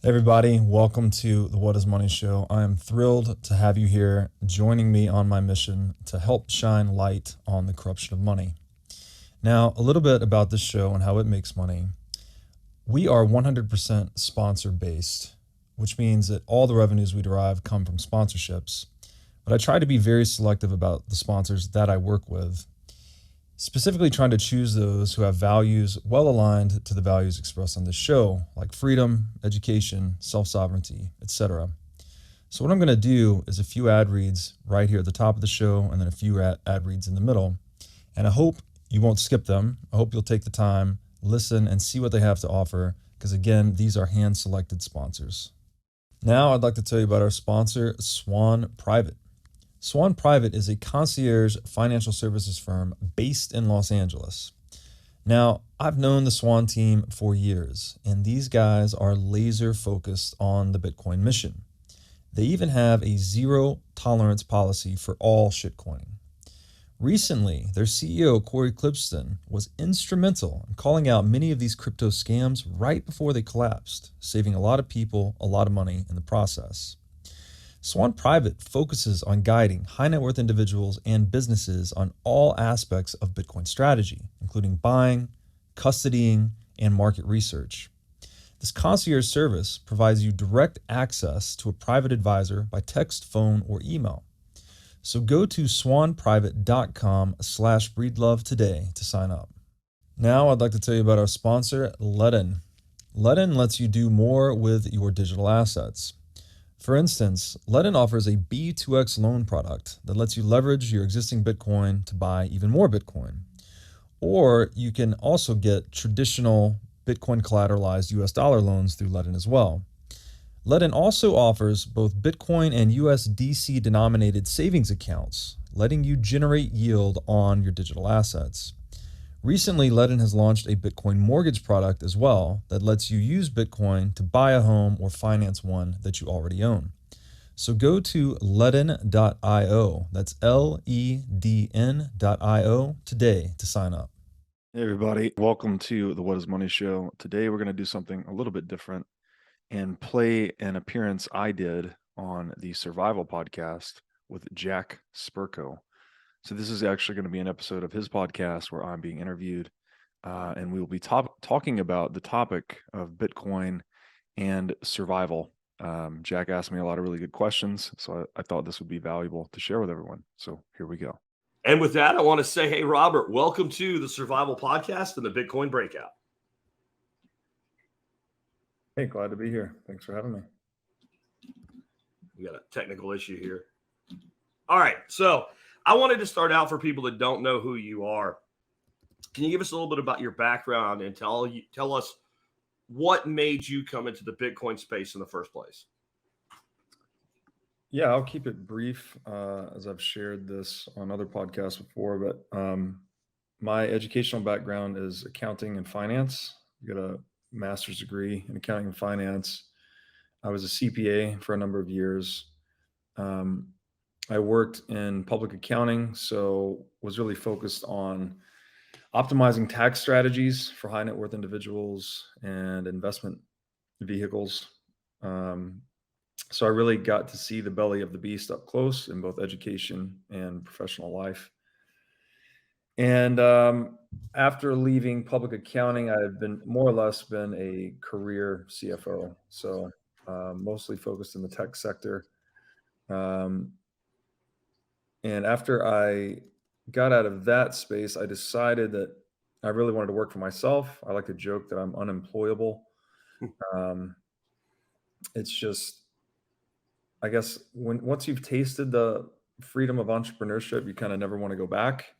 Everybody, welcome to the What is Money Show. I am thrilled to have you here joining me on my mission to help shine light on the corruption of money. Now, a little bit about this show and how it makes money. We are 100% sponsor based, which means that all the revenues we derive come from sponsorships. But I try to be very selective about the sponsors that I work with, specifically trying to choose those who have values well aligned to the values expressed on this show, like freedom, education, self-sovereignty, etc. So what I'm going to do is a few ad reads right here at the top of the show and then a few ad reads in the middle. And I hope you won't skip them. I hope you'll take the time, listen, and see what they have to offer, because again, these are hand-selected sponsors. Now I'd like to tell you about our sponsor, Swan Private. Swan Private is a concierge financial services firm based in Los Angeles. Now, I've known the Swan team for years, and these guys are laser focused on the Bitcoin mission. They even have a zero tolerance policy for all shitcoining. Recently, their CEO, Corey Clipston, was instrumental in calling out many of these crypto scams right before they collapsed, saving a lot of people a lot of money in the process. Swan Private focuses on guiding high net worth individuals and businesses on all aspects of Bitcoin strategy, including buying, custodying, and market research. This concierge service provides you direct access to a private advisor by text, phone, or email. So go to swanprivate.com/breedlove today to sign up. Now I'd like to tell you about our sponsor, Ledn. Ledn lets you do more with your digital assets. For instance, Ledn offers a B2X loan product that lets you leverage your existing Bitcoin to buy even more Bitcoin. Or you can also get traditional Bitcoin collateralized US dollar loans through Ledn as well. Ledn also offers both Bitcoin and USDC denominated savings accounts, letting you generate yield on your digital assets. Recently, Ledn has launched a Bitcoin mortgage product as well that lets you use Bitcoin to buy a home or finance one that you already own. So go to ledn.io, that's LEDN.io today to sign up. Hey everybody, welcome to the What is Money Show. Today we're going to do something a little bit different and play an appearance I did on the Survival podcast with Jack Spirko. So this is actually going to be an episode of his podcast where I'm being interviewed, and we will be talking about the topic of Bitcoin and survival. Jack asked me a lot of really good questions, so I thought this would be valuable to share with everyone. So here we go. And with that, I want to say, hey, Robert, welcome to the Survival Podcast and the Bitcoin Breakout. Hey, glad to be here. Thanks for having me. We got a technical issue here. All right, so I wanted to start out for people that don't know who you are. Can you give us a little bit about your background and tell us what made you come into the Bitcoin space in the first place? Yeah, I'll keep it brief, as I've shared this on other podcasts before, but my educational background is accounting and finance. I got a master's degree in accounting and finance. I was a CPA for a number of years. I worked in public accounting, so was really focused on optimizing tax strategies for high net worth individuals and investment vehicles. So I really got to see the belly of the beast up close in both education and professional life. And after leaving public accounting, I had been more or less been a career CFO. So mostly focused in the tech sector. And after I got out of that space, I decided that I really wanted to work for myself. I like to joke that I'm unemployable. It's just, I guess, once you've tasted the freedom of entrepreneurship, you kind of never want to go back.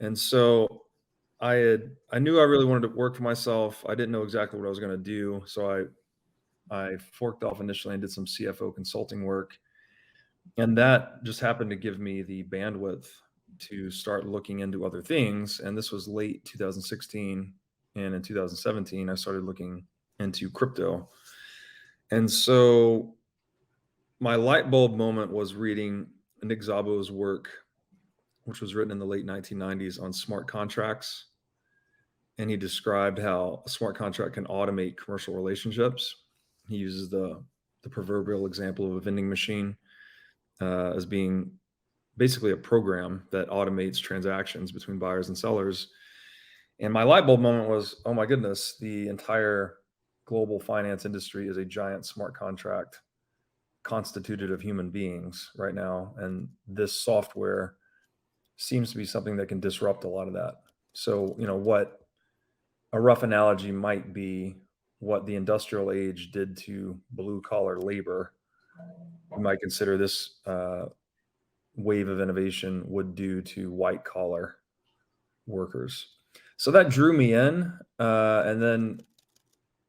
And so I knew I really wanted to work for myself. I didn't know exactly what I was going to do. So I forked off initially and did some CFO consulting work. And that just happened to give me the bandwidth to start looking into other things. And this was late 2016. And in 2017, I started looking into crypto. And so my light bulb moment was reading Nick Szabo's work, which was written in the late 1990s on smart contracts. And he described how a smart contract can automate commercial relationships. He uses the proverbial example of a vending machine as being basically a program that automates transactions between buyers and sellers. And my light bulb moment was, oh my goodness, the entire global finance industry is a giant smart contract constituted of human beings right now. And this software seems to be something that can disrupt a lot of that. So, what a rough analogy might be what the industrial age did to blue collar labor, you might consider this wave of innovation would do to white collar workers. So that drew me in. And then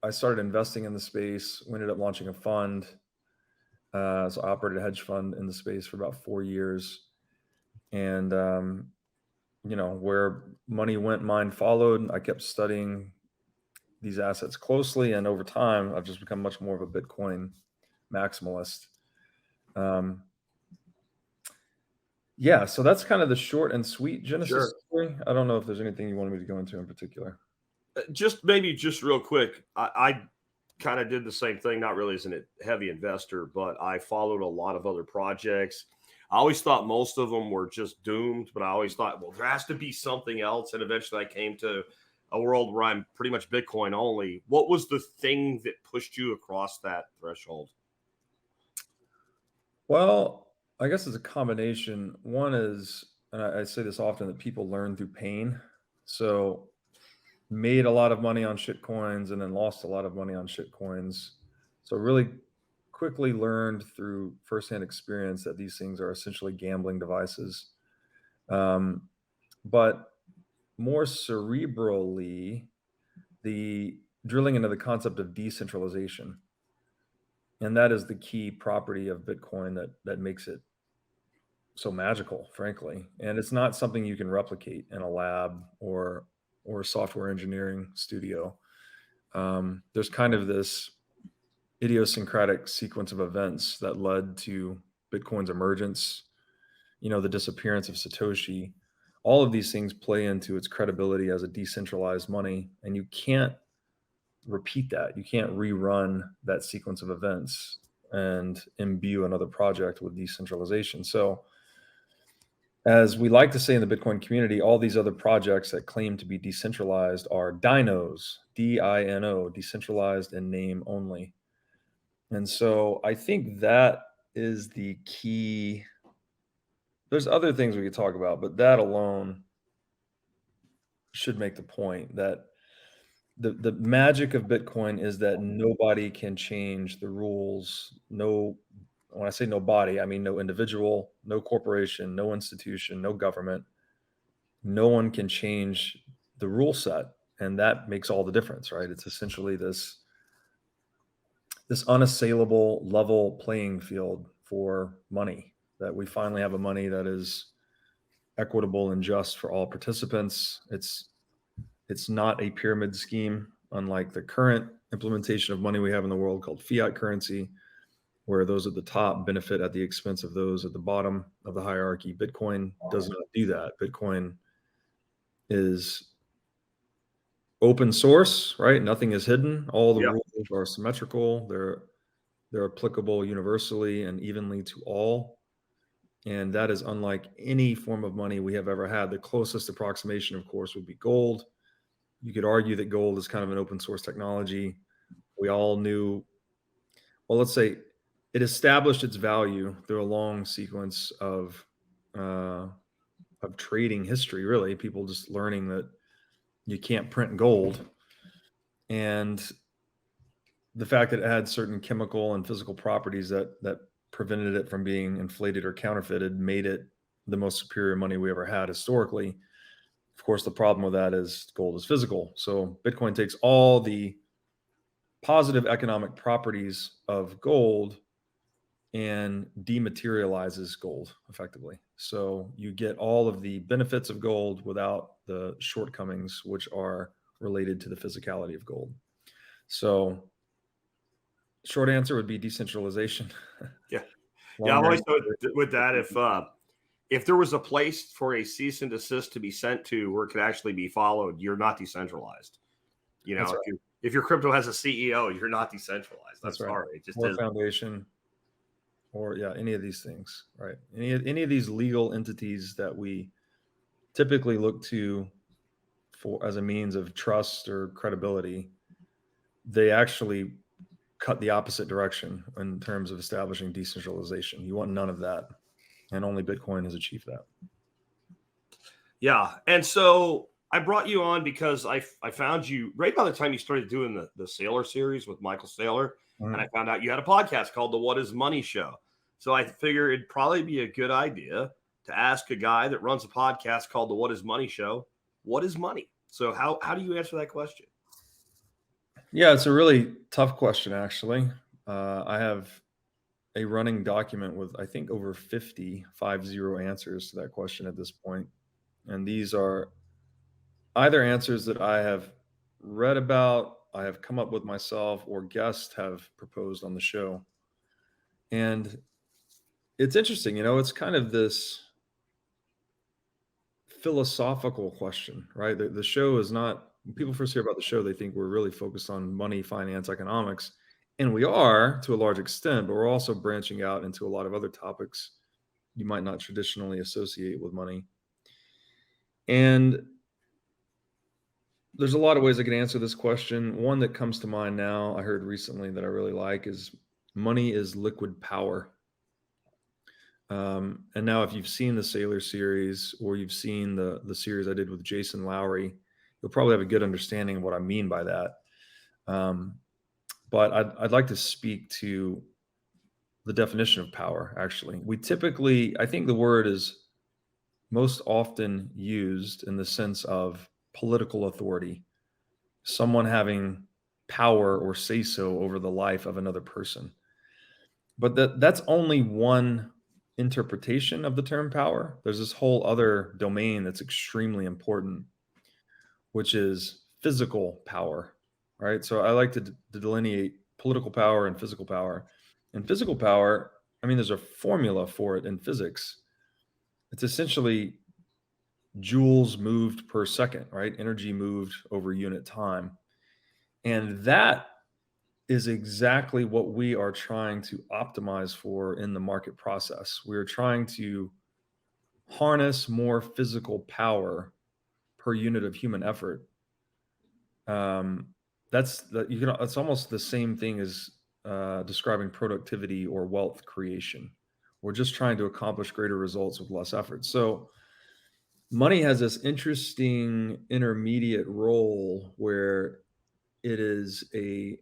I started investing in the space. We ended up launching a fund. So I operated a hedge fund in the space for about 4 years. And, where money went, mine followed. I kept studying these assets closely. And over time, I've just become much more of a Bitcoin maximalist. Yeah, so that's kind of the short and sweet genesis story. I don't know if there's anything you wanted me to go into in particular. Just real quick. I kind of did the same thing, not really as a heavy investor, but I followed a lot of other projects. I always thought most of them were just doomed, but I always thought, well, there has to be something else. And eventually I came to a world where I'm pretty much Bitcoin only. What was the thing that pushed you across that threshold? Well, I guess it's a combination. One is, and I say this often, that people learn through pain. So made a lot of money on shit coins and then lost a lot of money on shit coins. So really quickly learned through firsthand experience that these things are essentially gambling devices. But more cerebrally, the drilling into the concept of decentralization. And that is the key property of Bitcoin that makes it so magical, frankly. And it's not something you can replicate in a lab or a software engineering studio. There's kind of this idiosyncratic sequence of events that led to Bitcoin's emergence, the disappearance of Satoshi. All of these things play into its credibility as a decentralized money, and you can't repeat that. You can't rerun that sequence of events and imbue another project with decentralization. So, as we like to say in the Bitcoin community, all these other projects that claim to be decentralized are dinos, DINO, decentralized in name only. And so I think that is the key. There's other things we could talk about, but that alone should make the point that the magic of Bitcoin is that nobody can change the rules. No, when I say nobody, I mean no individual, no corporation, no institution, no government. No one can change the rule set, and that makes all the difference, right? It's essentially this unassailable level playing field for money, that we finally have a money that is equitable and just for all participants. It's not a pyramid scheme, unlike the current implementation of money we have in the world called fiat currency, where those at the top benefit at the expense of those at the bottom of the hierarchy. Bitcoin does not do that. Bitcoin is open source, right? Nothing is hidden. All the rules are symmetrical. They're applicable universally and evenly to all. And that is unlike any form of money we have ever had. The closest approximation, of course, would be gold. You could argue that gold is kind of an open source technology. We all knew, well, let's say it established its value through a long sequence of trading history, really. People just learning that you can't print gold. And the fact that it had certain chemical and physical properties that prevented it from being inflated or counterfeited made it the most superior money we ever had historically. Of course, the problem with that is gold is physical. So Bitcoin takes all the positive economic properties of gold and dematerializes gold effectively. So you get all of the benefits of gold without the shortcomings, which are related to the physicality of gold. So short answer would be decentralization. Yeah. Yeah. I've always thought with that, if there was a place for a cease and desist to be sent to where it could actually be followed, you're not decentralized. You know, right. If your crypto has a CEO, you're not decentralized. I'm That's right. sorry. It just Or is. foundation, or any of these things, right? Any of these legal entities that we typically look to for as a means of trust or credibility, they actually cut the opposite direction in terms of establishing decentralization. You want none of that, and only Bitcoin has achieved that. Yeah. And so I brought you on because I found you right by the time you started doing the Saylor series with Michael Saylor. Mm-hmm. And I found out you had a podcast called the What is Money Show. So I figured it'd probably be a good idea to ask a guy that runs a podcast called the What is Money Show, what is money? So how do you answer that question? Yeah, it's a really tough question, actually. I have a running document with, I think, over 50 answers to that question at this point. And these are either answers that I have read about, I have come up with myself, or guests have proposed on the show. And it's interesting, it's kind of this philosophical question, right? The show is not, when people first hear about the show, they think we're really focused on money, finance, economics. And we are to a large extent, but we're also branching out into a lot of other topics you might not traditionally associate with money. And there's a lot of ways I can answer this question. One that comes to mind now, I heard recently that I really like, is money is liquid power. And now if you've seen the Saylor series, or you've seen the series I did with Jason Lowry, you'll probably have a good understanding of what I mean by that. But I'd like to speak to the definition of power, actually. I think the word is most often used in the sense of political authority, someone having power or say-so over the life of another person. But that's only one interpretation of the term power. There's this whole other domain that's extremely important, which is physical power, right? So I like to delineate political power and physical power. And physical power, there's a formula for it in physics. It's essentially joules moved per second, right? Energy moved over unit time. And that is exactly what we are trying to optimize for in the market process. We're trying to harness more physical power per unit of human effort. It's almost the same thing as describing productivity or wealth creation. We're just trying to accomplish greater results with less effort. So money has this interesting intermediate role where it is a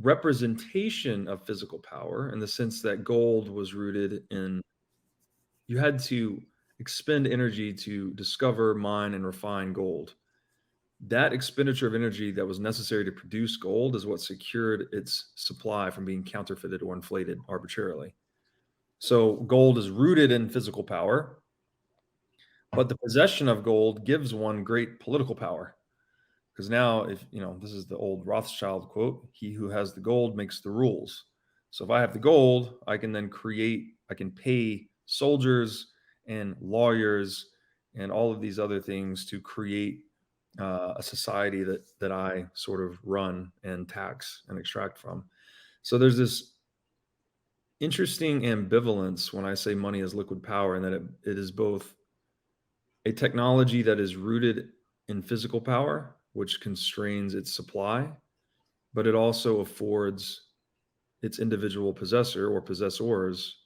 representation of physical power, in the sense that gold was rooted in, you had to expend energy to discover, mine, and refine gold. That expenditure of energy that was necessary to produce gold is what secured its supply from being counterfeited or inflated arbitrarily. So gold is rooted in physical power, but the possession of gold gives one great political power. Because now, if this is the old Rothschild quote, he who has the gold makes the rules. So if I have the gold, I can pay soldiers and lawyers and all of these other things to create a society that I sort of run and tax and extract from. So there's this interesting ambivalence when I say money is liquid power, and that it is both a technology that is rooted in physical power, which constrains its supply, but it also affords its individual possessor or possessors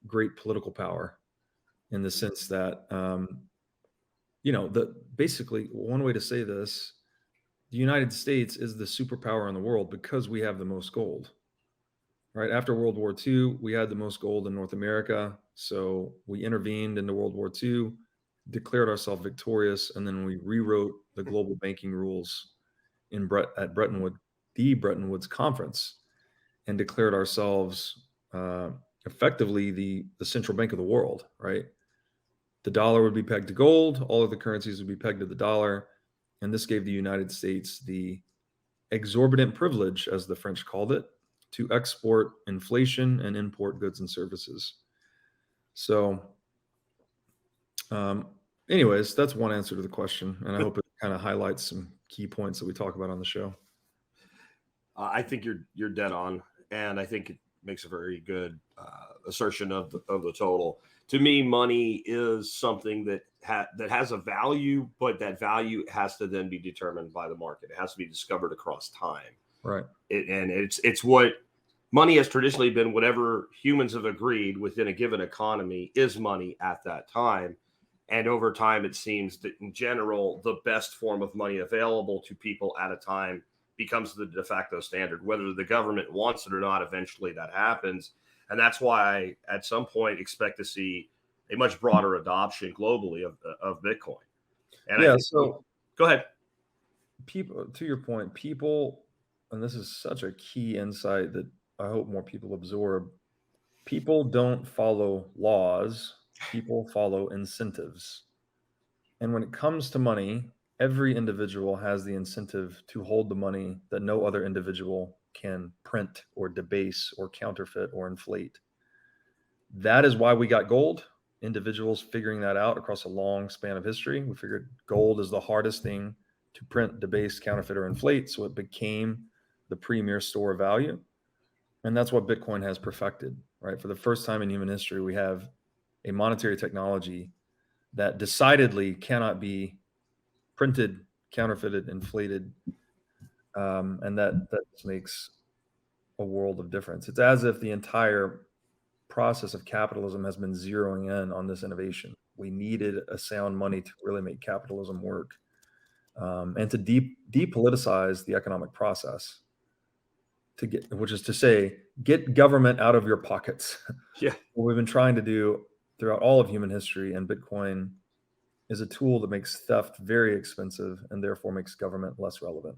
great political power, in the sense that, basically one way to say this, the United States is the superpower in the world because we have the most gold, right? After World War II, we had the most gold in North America. So we intervened into World War II, declared ourselves victorious, and then we rewrote the global banking rules at Bretton Woods Conference, and declared ourselves effectively the central bank of the world, right? The dollar would be pegged to gold, all of the currencies would be pegged to the dollar, and this gave the United States the exorbitant privilege, as the French called it, to export inflation and import goods and services. So, anyways, that's one answer to the question, and I hope it kind of highlights some key points that we talk about on the show. I think you're dead on, and I think it makes a very good assertion of the total. To me, money is something that that has a value, but that value has to then be determined by the market. It has to be discovered across time. Right. And it's what money has traditionally been. Whatever humans have agreed within a given economy is money at that time. And over time, it seems that in general, the best form of money available to people at a time becomes the de facto standard. Whether the government wants it or not, eventually that happens. And that's why I, at some point, expect to see a much broader adoption globally of Bitcoin. And I think, so go ahead. People, to your point, people, and this is such a key insight that I hope more people absorb. People don't follow laws, people follow incentives. And when it comes to money, every individual has the incentive to hold the money that no other individual can print or debase or counterfeit or inflate. That is why we got gold. Individuals figuring that out across a long span of history. We figured gold is the hardest thing to print, debase, counterfeit, or inflate. So it became the premier store of value. And that's what Bitcoin has perfected, right? For the first time in human history, we have a monetary technology that decidedly cannot be printed, counterfeited, inflated. And that makes a world of difference. It's as if the entire process of capitalism has been zeroing in on this innovation. We needed a sound money to really make capitalism work, and to depoliticize the economic process. Which is to say, get government out of your pockets. Yeah. What we've been trying to do throughout all of human history, and Bitcoin is a tool that makes theft very expensive and therefore makes government less relevant.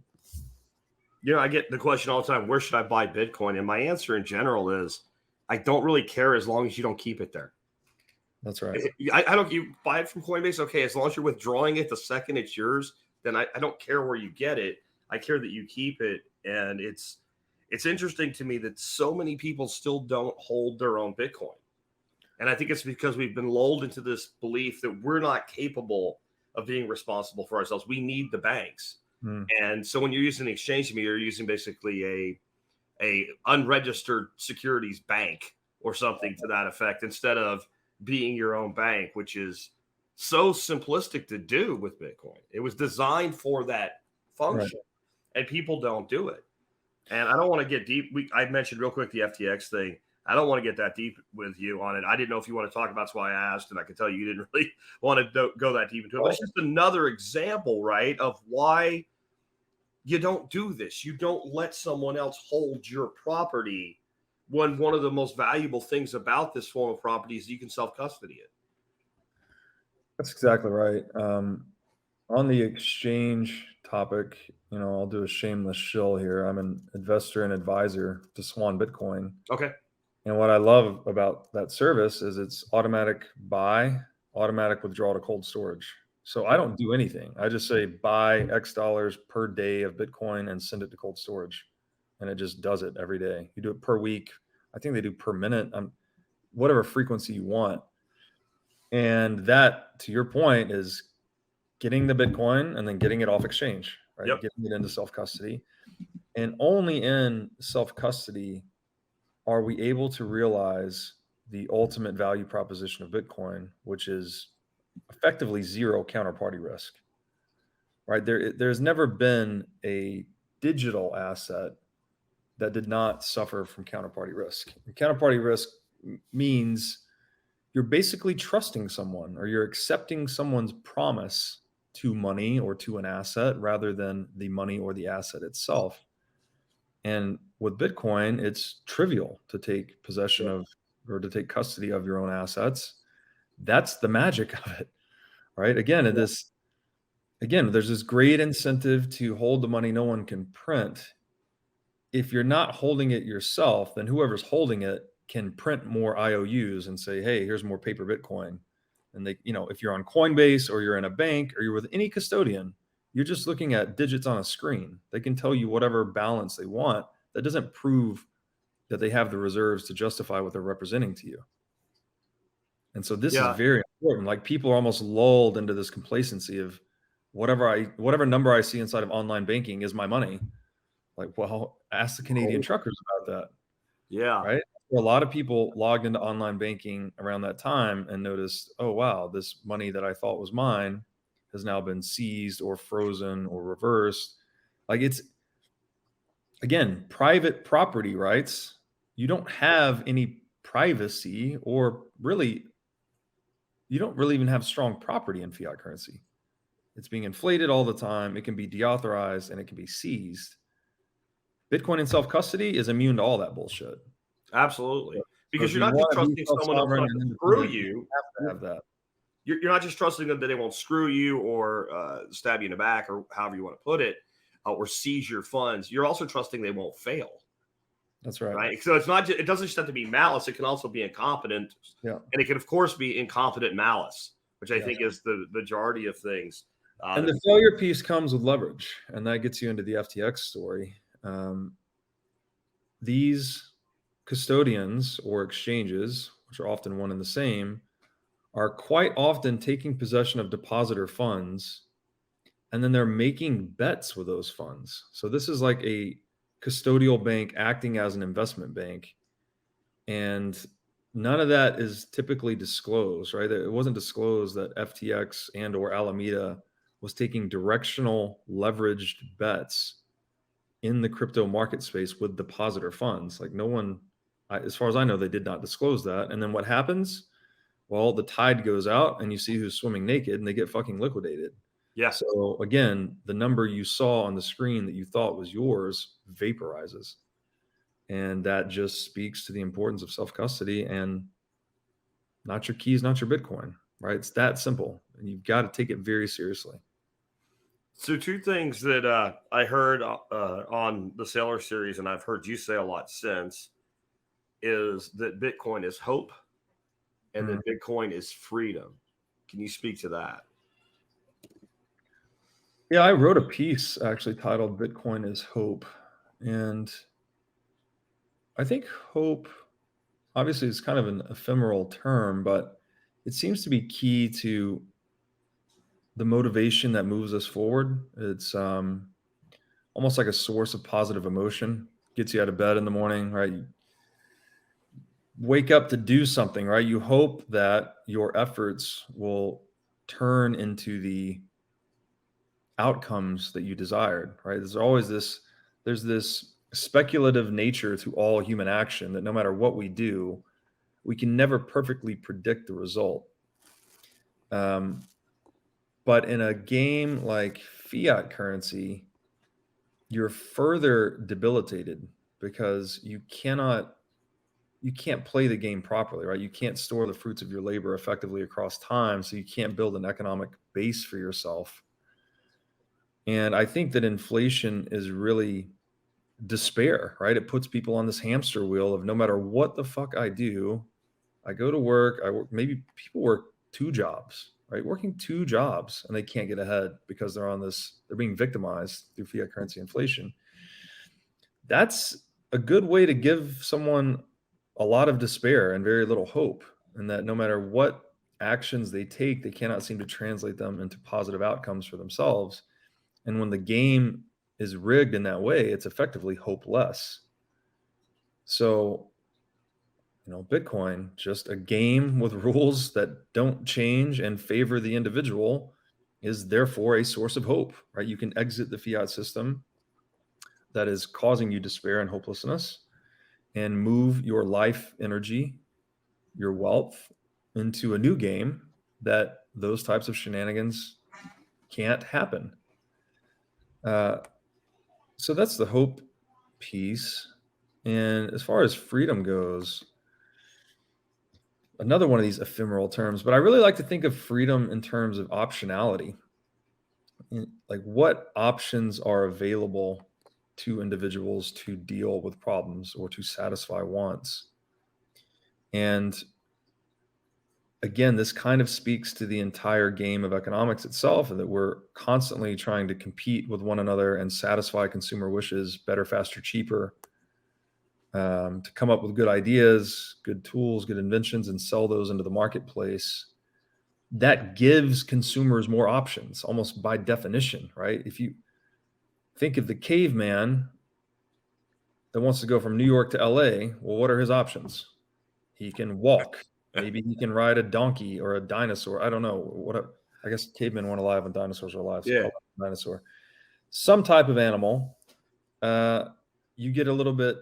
I get the question all the time, where should I buy Bitcoin? And my answer in general is, I don't really care as long as you don't keep it there. That's right. I don't, you buy it from Coinbase. Okay. As long as you're withdrawing it the second it's yours, then I don't care where you get it. I care that you keep it. And it's interesting to me that so many people still don't hold their own Bitcoin. And I think it's because we've been lulled into this belief that we're not capable of being responsible for ourselves. We need the banks. And so when you're using an exchange, you're using basically a unregistered securities bank or something to that effect, instead of being your own bank, which is so simplistic to do with Bitcoin. It was designed for that function, right, and people don't do it. And I don't want to get deep. I mentioned real quick the FTX thing. I don't want to get that deep with you on it. I didn't know if you want to talk about it. That's why I asked, and I can tell you didn't really want to go that deep into it. But it's just another example, right, of why you don't do this. You don't let someone else hold your property, when one of the most valuable things about this form of property is you can self-custody it. That's exactly right. On the exchange topic, I'll do a shameless shill here. I'm an investor and advisor to Swan Bitcoin. Okay. And what I love about that service is it's automatic buy, automatic withdrawal to cold storage. So I don't do anything. I just say buy X dollars per day of Bitcoin and send it to cold storage. And it just does it every day. You do it per week. I think they do per minute, whatever frequency you want. And that, to your point, is getting the Bitcoin and then getting it off exchange, right? Yep. Getting it into self-custody. And only in self-custody are we able to realize the ultimate value proposition of Bitcoin, which is effectively zero counterparty risk, right? There's never been a digital asset that did not suffer from counterparty risk. And counterparty risk means you're basically trusting someone, or you're accepting someone's promise to money or to an asset rather than the money or the asset itself. And with Bitcoin, it's trivial to take possession of, or to take custody of your own assets. That's the magic of it, right? Again, there's this great incentive to hold the money no one can print. If you're not holding it yourself, then whoever's holding it can print more IOUs and say, hey, here's more paper Bitcoin. And they, if you're on Coinbase or you're in a bank or you're with any custodian, you're just looking at digits on a screen. They can tell you whatever balance they want. That doesn't prove that they have the reserves to justify what they're representing to you. And so this is very important. Like, people are almost lulled into this complacency of, whatever number I see inside of online banking is my money. Like, well, ask the Canadian truckers about that. Yeah. Right. A lot of people logged into online banking around that time and noticed, oh, wow, this money that I thought was mine has now been seized or frozen or reversed. Like, it's, again, private property rights. You don't have any privacy, or really, you don't really even have strong property in fiat currency. It's being inflated all the time. It can be deauthorized and it can be seized. Bitcoin in self-custody is immune to all that bullshit. Absolutely. So Because if you're you not just want to be trusting someone else self-sovereign not and to screw independent, you. you have to have that. You're not just trusting them that they won't screw you or stab you in the back or however you want to put it, or seize your funds. You're also trusting they won't fail. That's right. Right. So it's not just, it doesn't just have to be malice. It can also be incompetent. Yeah. And it can, of course, be incompetent malice, which I think is the majority of things. And the failure piece comes with leverage, and that gets you into the FTX story. These custodians or exchanges, which are often one and the same, are quite often taking possession of depositor funds, and then they're making bets with those funds. So this is like a custodial bank acting as an investment bank, and none of that is typically disclosed, right? It wasn't disclosed that FTX and or Alameda was taking directional leveraged bets in the crypto market space with depositor funds. Like, no one, as far as I know, they did not disclose that. And then what happens? Well, the tide goes out and you see who's swimming naked and they get fucking liquidated. Yeah. So again, the number you saw on the screen that you thought was yours vaporizes. And that just speaks to the importance of self-custody and not your keys, not your Bitcoin, right? It's that simple. And you've got to take it very seriously. So two things that I heard on the Sailor series, and I've heard you say a lot since, is that Bitcoin is hope and that Bitcoin is freedom. Can you speak to that? Yeah, I wrote a piece actually titled Bitcoin is Hope. And I think hope, obviously, is kind of an ephemeral term, but it seems to be key to the motivation that moves us forward. It's almost like a source of positive emotion, gets you out of bed in the morning, right? You wake up to do something, right? You hope that your efforts will turn into the outcomes that you desired, right? There's this speculative nature to all human action that no matter what we do, we can never perfectly predict the result. But in a game like fiat currency, you're further debilitated because you can't play the game properly, right? You can't store the fruits of your labor effectively across time, so you can't build an economic base for yourself. And I think that inflation is really despair, right? It puts people on this hamster wheel of no matter what the fuck I do, I go to work, I work, maybe people work 2 jobs, right? Working 2 jobs and they can't get ahead because they're being victimized through fiat currency inflation. That's a good way to give someone a lot of despair and very little hope, and that no matter what actions they take, they cannot seem to translate them into positive outcomes for themselves. And when the game is rigged in that way, it's effectively hopeless. So, Bitcoin, just a game with rules that don't change and favor the individual, is therefore a source of hope, right? You can exit the fiat system that is causing you despair and hopelessness and move your life energy, your wealth into a new game that those types of shenanigans can't happen. So that's the hope piece. And as far as freedom goes, another one of these ephemeral terms, but I really like to think of freedom in terms of optionality. Like, what options are available to individuals to deal with problems or to satisfy wants? And again, this kind of speaks to the entire game of economics itself, and that we're constantly trying to compete with one another and satisfy consumer wishes better, faster, cheaper, to come up with good ideas, good tools, good inventions, and sell those into the marketplace. that gives consumers more options almost by definition, right? If you think of the caveman that wants to go from New York to LA, well, what are his options? He can walk. Maybe he can ride a donkey or a dinosaur. I don't know. I guess cavemen weren't alive when dinosaurs were alive. So Yeah. call it a dinosaur. Some type of animal. You get a little bit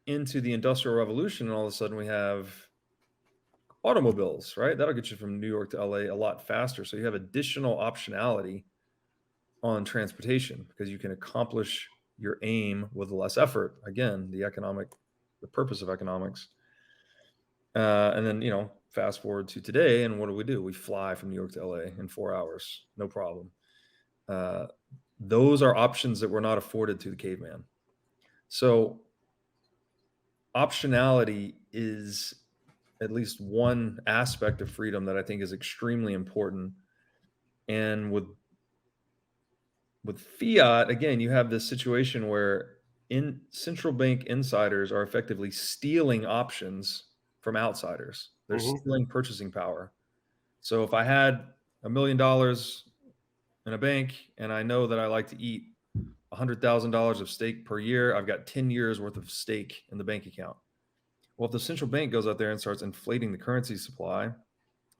into the Industrial Revolution, and all of a sudden we have automobiles, right? That'll get you from New York to LA a lot faster. So you have additional optionality on transportation because you can accomplish your aim with less effort. Again, the purpose of economics. And then, fast forward to today, and what do? We fly from New York to LA in 4 hours, no problem. Those are options that were not afforded to the caveman. So optionality is at least one aspect of freedom that I think is extremely important. And with fiat, again, you have this situation where central bank insiders are effectively stealing options from outsiders. They're stealing purchasing power. So if I had $1 million in a bank and I know that I like to eat $100,000 of steak per year, I've got 10 years worth of steak in the bank account. Well, if the central bank goes out there and starts inflating the currency supply,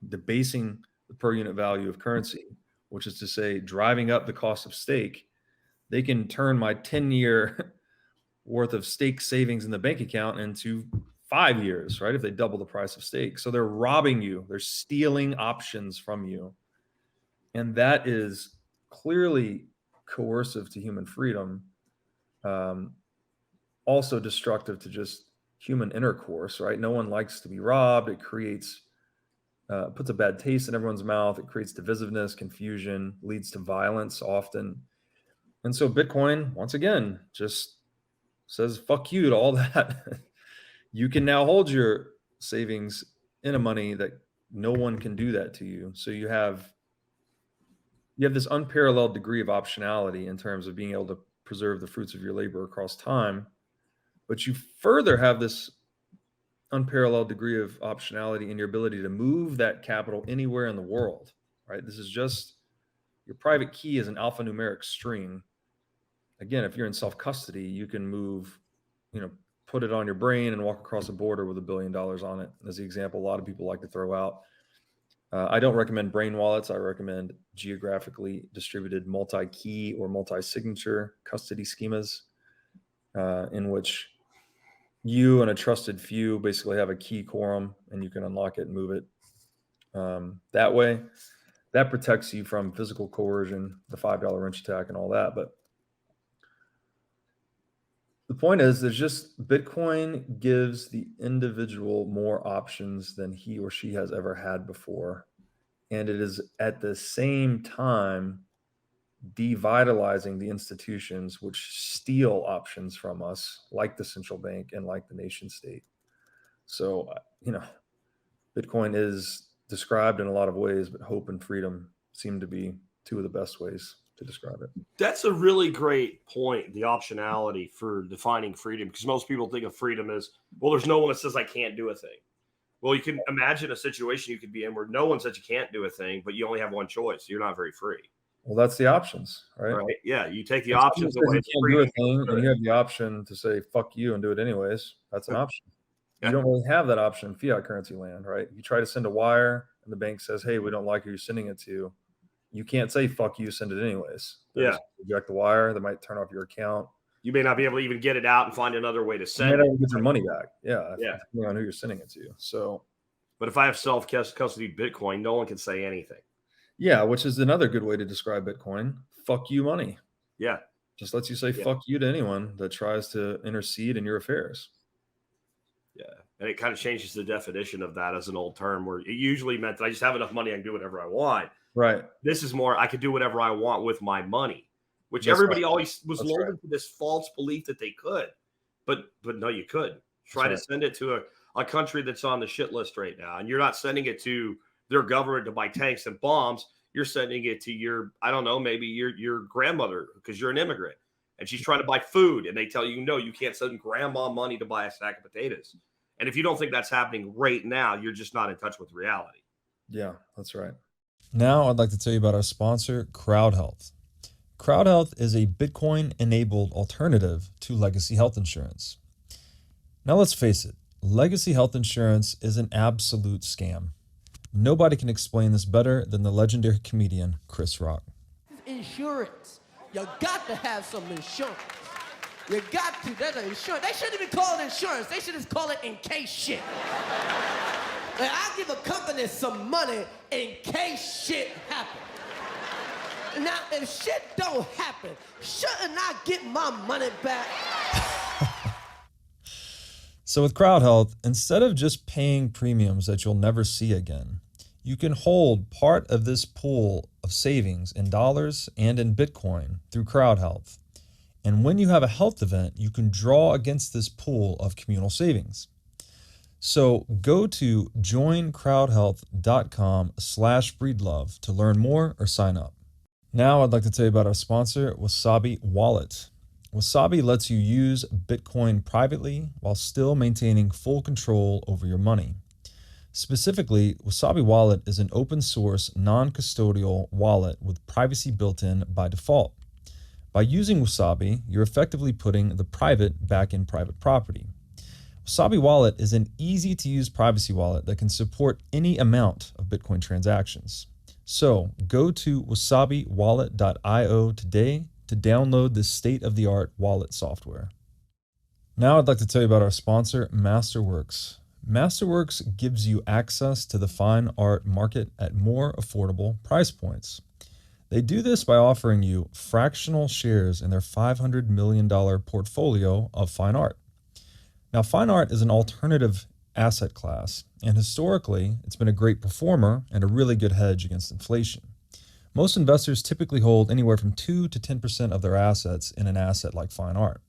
debasing the per unit value of currency, which is to say driving up the cost of steak, they can turn my 10-year worth of steak savings in the bank account into 5 years, right? If they double the price of steak. So they're robbing you. They're stealing options from you. And that is clearly coercive to human freedom. Also destructive to just human intercourse, right? No one likes to be robbed. It creates, puts a bad taste in everyone's mouth. It creates divisiveness, confusion, leads to violence often. And so Bitcoin, once again, just says, fuck you to all that. You can now hold your savings in a money that no one can do that to you. So you have this unparalleled degree of optionality in terms of being able to preserve the fruits of your labor across time. But you further have this unparalleled degree of optionality in your ability to move that capital anywhere in the world, right? This is just your private key is an alphanumeric string. Again, if you're in self-custody, you can move, put it on your brain and walk across a border with $1 billion on it. As the example, a lot of people like to throw out. I don't recommend brain wallets. I recommend geographically distributed multi-key or multi-signature custody schemas in which you and a trusted few basically have a key quorum and you can unlock it and move it. That way, that protects you from physical coercion, the $5 wrench attack and all that. But the point is, there's just Bitcoin gives the individual more options than he or she has ever had before. And it is at the same time devitalizing the institutions which steal options from us, like the central bank and like the nation state. So, Bitcoin is described in a lot of ways, but hope and freedom seem to be two of the best ways to describe it. That's a really great point, the optionality for defining freedom, because most people think of freedom as, well, there's no one that says I can't do a thing. Well, you can imagine a situation you could be in where no one says you can't do a thing, but you only have one choice. You're not very free. Well, that's the options, right? Right. Yeah. You take the options away. You can't do a thing, and you have the option to say, fuck you and do it anyways. That's an option. You don't really have that option in fiat currency land, right? You try to send a wire and the bank says, hey, we don't like who you're sending it to. You can't say, fuck you, send it anyways. Yeah. Reject the wire. They might turn off your account. You may not be able to even get it out and find another way to send it. You may not get your money back. Yeah. Depending on who you're sending it to. So, but if I have self-custody Bitcoin, no one can say anything. Yeah, which is another good way to describe Bitcoin. Fuck you money. Yeah. Just lets you say fuck you to anyone that tries to intercede in your affairs. Yeah. And it kind of changes the definition of that as an old term where it usually meant that I just have enough money, I can do whatever I want. Right. This is more, I could do whatever I want with my money, which everybody always was lulled into this false belief that they could. But no, you couldn't. Try to send it to a country that's on the shit list right now. And you're not sending it to their government to buy tanks and bombs. You're sending it to your, I don't know, maybe your grandmother because you're an immigrant and she's trying to buy food and they tell you, no, you can't send grandma money to buy a sack of potatoes. And if you don't think that's happening right now, you're just not in touch with reality. Yeah, that's right. Now I'd like to tell you about our sponsor, CrowdHealth. CrowdHealth is a Bitcoin-enabled alternative to legacy health insurance. Now let's face it, legacy health insurance is an absolute scam. Nobody can explain this better than the legendary comedian Chris Rock. Insurance. You got to have some insurance. You got to. That's an insurance. They shouldn't even call it insurance. They should just call it in case shit. Like, I give a company some money in case shit happens. Now, if shit don't happen, shouldn't I get my money back? So with CrowdHealth, instead of just paying premiums that you'll never see again, you can hold part of this pool of savings in dollars and in Bitcoin through CrowdHealth. And when you have a health event, you can draw against this pool of communal savings. So go to joincrowdhealth.com/breedlove to learn more or sign up. Now I'd like to tell you about our sponsor, Wasabi Wallet. Wasabi lets you use Bitcoin privately while still maintaining full control over your money. Specifically, Wasabi Wallet is an open source, non-custodial wallet with privacy built in by default. By using Wasabi, you're effectively putting the private back in private property. Wasabi Wallet is an easy-to-use privacy wallet that can support any amount of Bitcoin transactions. So go to wasabiwallet.io today to download this state-of-the-art wallet software. Now I'd like to tell you about our sponsor, Masterworks. Masterworks gives you access to the fine art market at more affordable price points. They do this by offering you fractional shares in their $500 million portfolio of fine art. Now, fine art is an alternative asset class, and historically, it's been a great performer and a really good hedge against inflation. Most investors typically hold anywhere from 2 to 10% of their assets in an asset like fine art.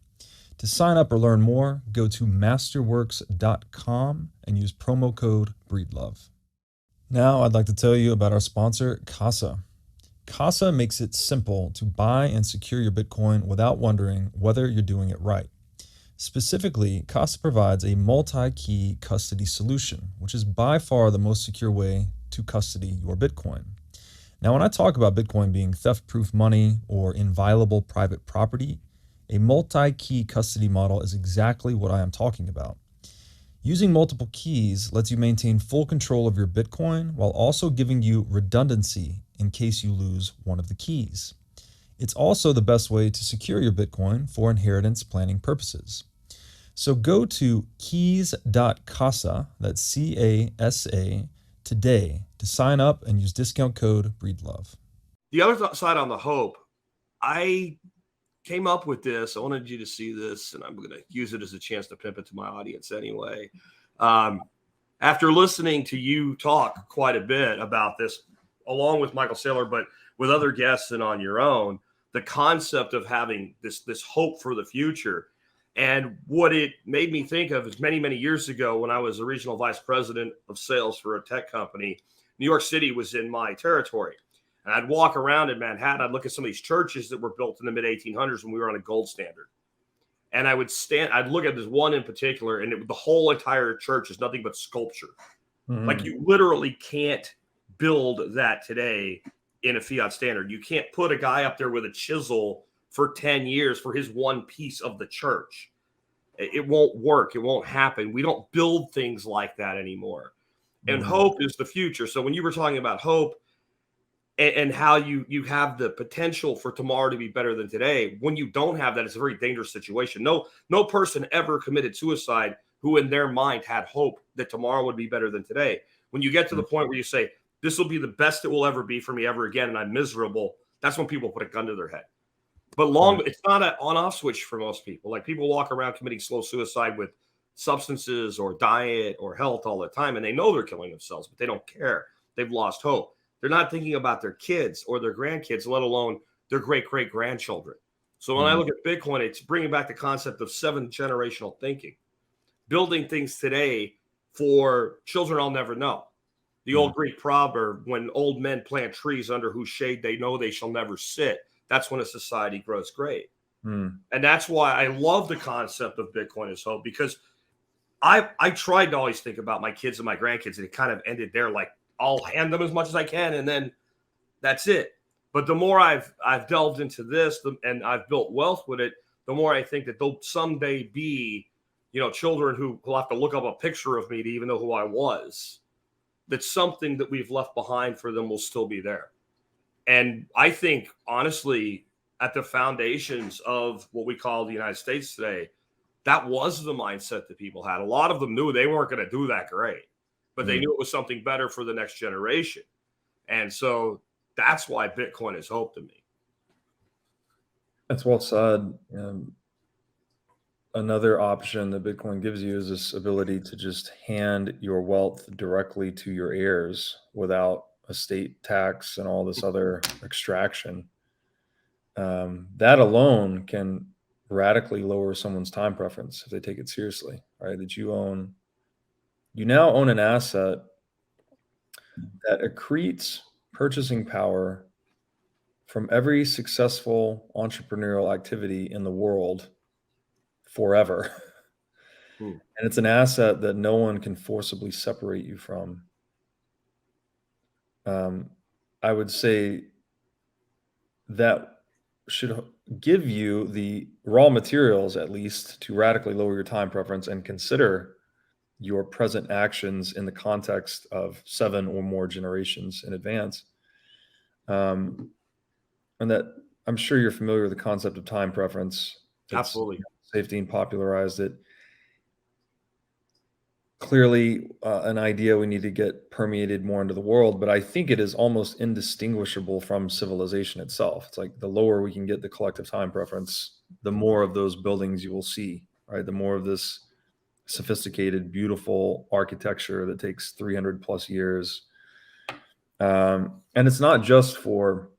To sign up or learn more, go to masterworks.com and use promo code BREEDLOVE. Now I'd like to tell you about our sponsor, Casa. Casa makes it simple to buy and secure your Bitcoin without wondering whether you're doing it right. Specifically, Casa provides a multi-key custody solution, which is by far the most secure way to custody your Bitcoin. Now, when I talk about Bitcoin being theft-proof money or inviolable private property, a multi-key custody model is exactly what I am talking about. Using multiple keys lets you maintain full control of your Bitcoin while also giving you redundancy in case you lose one of the keys. It's also the best way to secure your Bitcoin for inheritance planning purposes. So go to keys.casa, that's C-A-S-A, today to sign up and use discount code BREEDLOVE. The other side on the hope, I came up with this. I wanted you to see this, and I'm going to use it as a chance to pimp it to my audience anyway. After listening to you talk quite a bit about this, along with Michael Saylor, but with other guests and on your own, the concept of having this hope for the future. And what it made me think of is many, many years ago when I was a regional vice president of sales for a tech company, New York City was in my territory. And I'd walk around in Manhattan. I'd look at some of these churches that were built in the mid-1800s when we were on a gold standard. And I'd look at this one in particular, and the whole entire church is nothing but sculpture. Mm-hmm. Like you literally can't build that today in a fiat standard. You can't put a guy up there with a chisel for 10 years for his one piece of the church. It won't work. It won't happen. We don't build things like that anymore. And hope is the future. So when you were talking about hope and how you have the potential for tomorrow to be better than today, when you don't have that, it's a very dangerous situation. No person ever committed suicide who in their mind had hope that tomorrow would be better than today. When you get to the point where you say, this will be the best it will ever be for me ever again, and I'm miserable, that's when people put a gun to their head. But it's not an on-off switch for most people. Like people walk around committing slow suicide with substances or diet or health all the time, and they know they're killing themselves, but they don't care. They've lost hope. They're not thinking about their kids or their grandkids, let alone their great-great-grandchildren. So when I look at Bitcoin, it's bringing back the concept of 7-generational thinking, building things today for children I'll never know. The old Greek proverb, when old men plant trees under whose shade they know they shall never sit, that's when a society grows great. And that's why I love the concept of Bitcoin as hope, because I tried to always think about my kids and my grandkids, and it kind of ended there. Like, I'll hand them as much as I can, and then That's it. But the more I've delved into this and I've built wealth with it, the more I think that there'll someday be, children who will have to look up a picture of me to even know who I was. That something that we've left behind for them will still be there. And I think, honestly, at the foundations of what we call the United States today, that was the mindset that people had. A lot of them knew they weren't going to do that great, but they knew it was something better for the next generation. And so that's why Bitcoin is hope to me. That's well said. Another option that Bitcoin gives you is this ability to just hand your wealth directly to your heirs without estate tax and all this other extraction. That alone can radically lower someone's time preference if they take it seriously, right? That you now own an asset that accretes purchasing power from every successful entrepreneurial activity in the world forever. And it's an asset that no one can forcibly separate you from. I would say that should give you the raw materials, at least, to radically lower your time preference and consider your present actions in the context of 7 or more generations in advance. And that I'm sure you're familiar with the concept of time preference. Absolutely. Safety popularized it. Clearly, an idea we need to get permeated more into the world, but I think it is almost indistinguishable from civilization itself. It's like the lower we can get the collective time preference, the more of those buildings you will see, right? The more of this sophisticated, beautiful architecture that takes 300 plus years. And it's not just for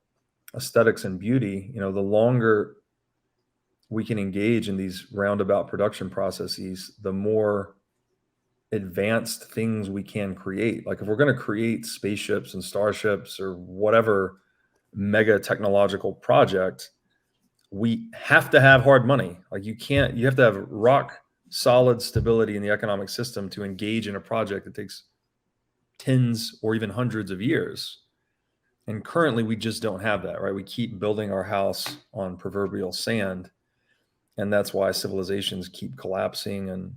aesthetics and beauty. The longer we can engage in these roundabout production processes, the more advanced things we can create. Like if we're going to create spaceships and starships or whatever mega technological project, we have to have hard money. Like you have to have rock solid stability in the economic system to engage in a project that takes tens or even hundreds of years. And currently we just don't have that, right? We keep building our house on proverbial sand. And that's why civilizations keep collapsing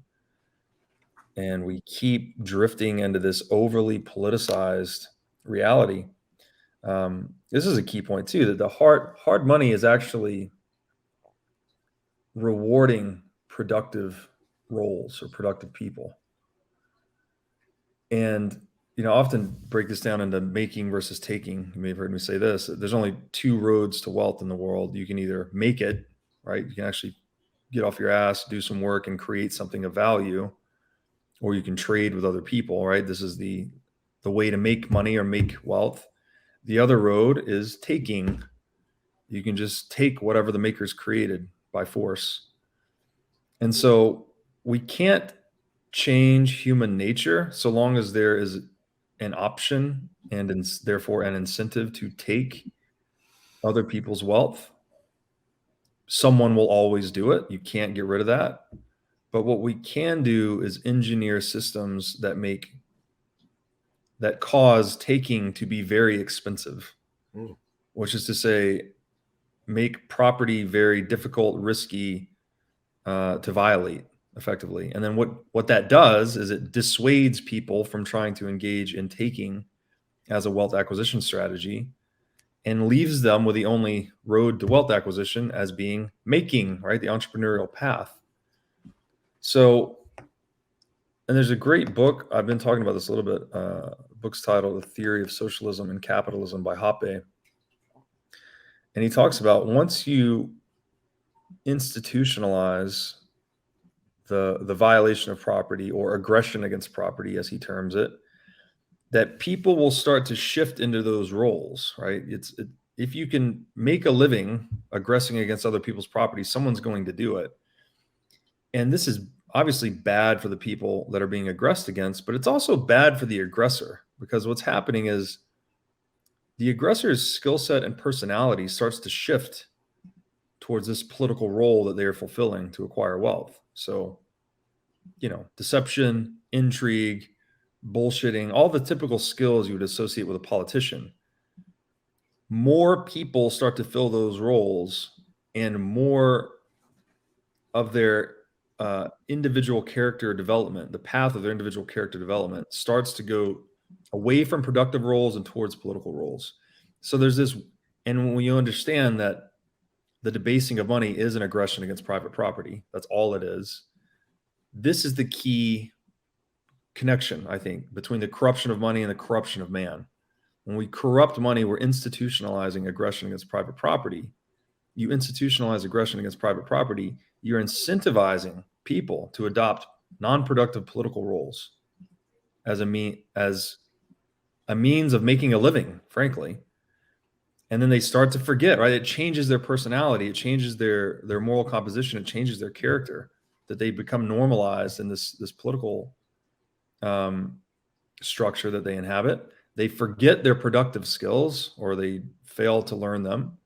and we keep drifting into this overly politicized reality. This is a key point too, that the hard money is actually rewarding productive roles or productive people. And, often break this down into making versus taking. You may have heard me say this. There's only 2 roads to wealth in the world. You can either make it, right? You can actually get off your ass, do some work and create something of value, or you can trade with other people, right? This is the way to make money or make wealth. The other road is taking. You can just take whatever the makers created by force. And so we can't change human nature so long as there is an option and therefore an incentive to take other people's wealth. Someone will always do it. You can't get rid of that. But what we can do is engineer systems that cause taking to be very expensive, which is to say, make property very difficult, risky to violate effectively. And then what that does is it dissuades people from trying to engage in taking as a wealth acquisition strategy and leaves them with the only road to wealth acquisition as being making, right? The entrepreneurial path. So, and there's a great book, I've been talking about this a little bit, book's titled The Theory of Socialism and Capitalism by Hoppe. And he talks about once you institutionalize the violation of property or aggression against property, as he terms it, that people will start to shift into those roles, right? If you can make a living aggressing against other people's property, someone's going to do it. And this is obviously bad for the people that are being aggressed against, but it's also bad for the aggressor, because what's happening is the aggressor's skill set and personality starts to shift towards this political role that they are fulfilling to acquire wealth. So, deception, intrigue, bullshitting, all the typical skills you would associate with a politician. more people start to fill those roles, and more of their individual character development, the path of their individual character development, starts to go away from productive roles and towards political roles. So there's this, and when you understand that the debasing of money is an aggression against private property, that's all it is. This is the key connection, I think, between the corruption of money and the corruption of man. When we corrupt money, we're institutionalizing aggression against private property. You institutionalize aggression against private property, you're incentivizing people to adopt non-productive political roles as a means of making a living, frankly. And then they start to forget, right? It changes their personality, it changes their moral composition, it changes their character, that they become normalized in this political structure that they inhabit. They forget their productive skills, or they fail to learn them.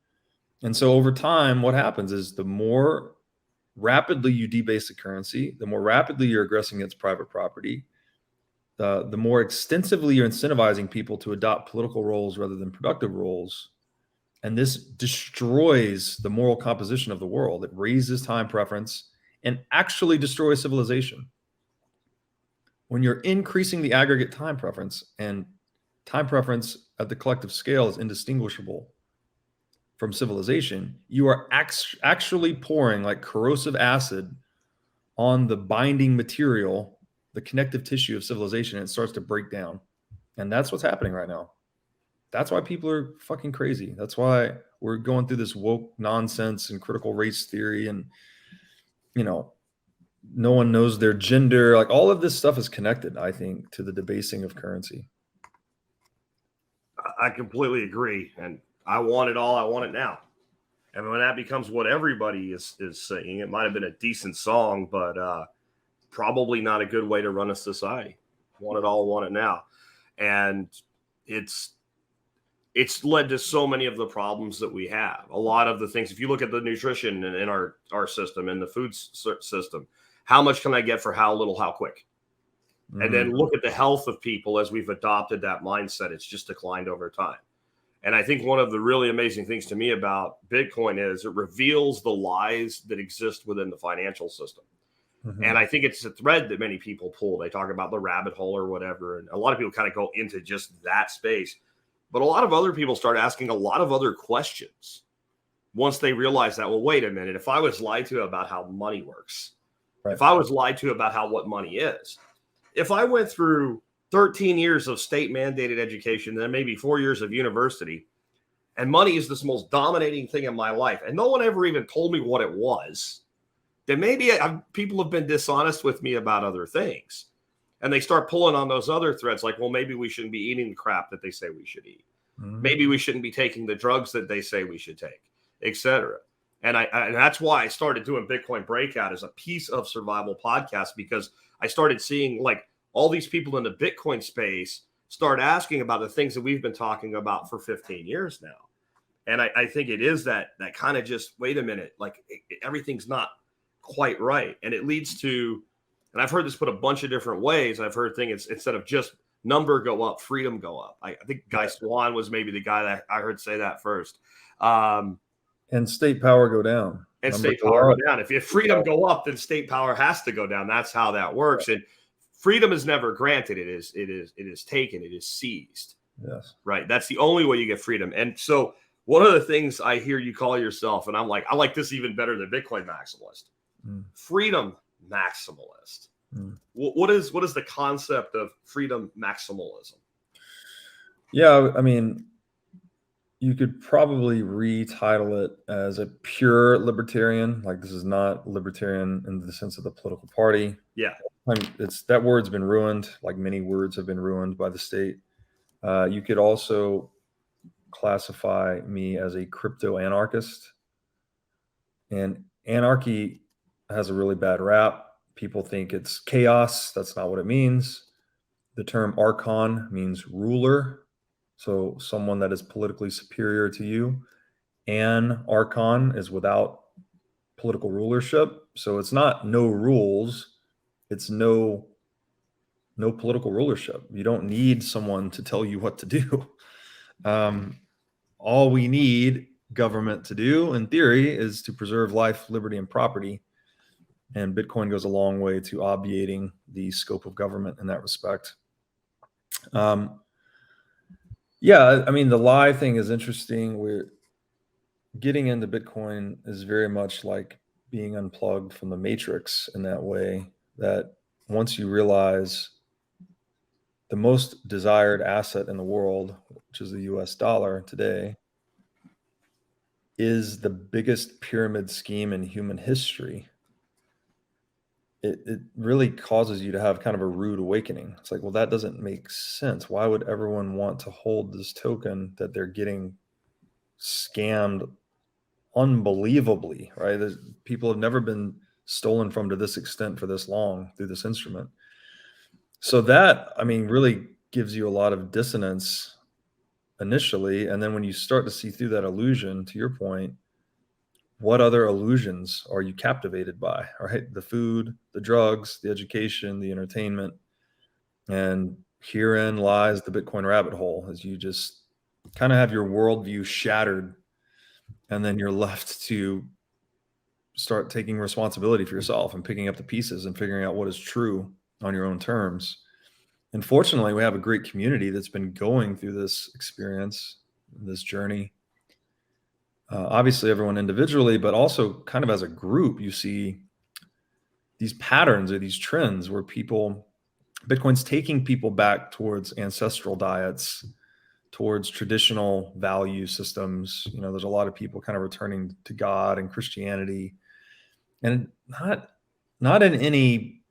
And so over time, what happens is the more rapidly you debase the currency, the more rapidly you're aggressing against private property, the more extensively you're incentivizing people to adopt political roles rather than productive roles. And this destroys the moral composition of the world. It raises time preference and actually destroys civilization. When you're increasing the aggregate time preference, and time preference at the collective scale is indistinguishable from civilization, you are actually pouring like corrosive acid on the binding material, the connective tissue of civilization, and it starts to break down. And that's what's happening right now. That's why people are fucking crazy. That's why we're going through this woke nonsense and critical race theory, and no one knows their gender. Like, all of this stuff is connected, I think, to the debasing of currency. I completely agree. And I want it all. I want it now. And when that becomes what everybody is saying, it might have been a decent song, but probably not a good way to run a society. Want it all, want it now. And it's led to so many of the problems that we have. A lot of the things, if you look at the nutrition in our system and the food system, how much can I get for how little, how quick? Mm-hmm. And then look at the health of people as we've adopted that mindset. It's just declined over time. And I think one of the really amazing things to me about Bitcoin is it reveals the lies that exist within the financial system. Mm-hmm. And I think it's a thread that many people pull. They talk about the rabbit hole or whatever. And a lot of people kind of go into just that space. But a lot of other people start asking a lot of other questions once they realize that, well, wait a minute, if I was lied to about how money works, right, if I was lied to about what money is, if I went through 13 years of state mandated education, then maybe 4 years of university, and money is this most dominating thing in my life, and no one ever even told me what it was, then maybe people have been dishonest with me about other things. And they start pulling on those other threads, like, well, maybe we shouldn't be eating the crap that they say we should eat. Mm-hmm. Maybe we shouldn't be taking the drugs that they say we should take, etc. And and that's why I started doing Bitcoin Breakout as a piece of survival podcast, because I started seeing like all these people in the Bitcoin space start asking about the things that we've been talking about for 15 years now. And I think it is that kind of just, wait a minute, like everything's not quite right. And it leads to, and I've heard this put a bunch of different ways. I've heard things, instead of just number go up, freedom go up. I think Guy Swan was maybe the guy that I heard say that first. And state power go down. And state power go down. If freedom go up, then state power has to go down. That's how that works. And freedom is never granted. It is taken. It is seized. Yes. Right. That's the only way you get freedom. And so one of the things I hear you call yourself, and I'm like, I like this even better than Bitcoin maximalist. Freedom maximalist. What is the concept of freedom maximalism? Yeah, I mean, you could probably retitle it as a pure libertarian. Like, this is not libertarian in the sense of the political party. Yeah, that word's been ruined. Like many words have been ruined by the state. You could also classify me as a crypto anarchist. And anarchy has a really bad rap. People think it's chaos. That's not what it means. The term archon means ruler. So someone that is politically superior to you. An archon is without political rulership. So it's not no rules. It's no political rulership. You don't need someone to tell you what to do. all we need government to do, in theory, is to preserve life, liberty, and property. And Bitcoin goes a long way to obviating the scope of government in that respect. Yeah, I mean, the lie thing is interesting. We're getting into Bitcoin is very much like being unplugged from the matrix in that way, that once you realize the most desired asset in the world, which is the US dollar today, is the biggest pyramid scheme in human history, it really causes you to have kind of a rude awakening. It's like, well, that doesn't make sense. Why would everyone want to hold this token that they're getting scammed unbelievably, right? People have never been stolen from to this extent for this long through this instrument. So that, I mean, really gives you a lot of dissonance initially. And then when you start to see through that illusion, to your point, what other illusions are you captivated by, right? The food, the drugs, the education, the entertainment. And herein lies the Bitcoin rabbit hole, as you just kind of have your worldview shattered. And then you're left to start taking responsibility for yourself and picking up the pieces and figuring out what is true on your own terms. And fortunately, we have a great community that's been going through this experience, this journey. Obviously, everyone individually, but also kind of as a group, you see these patterns or these trends where Bitcoin's taking people back towards ancestral diets, towards traditional value systems. You know, there's a lot of people kind of returning to God and Christianity, and not in any,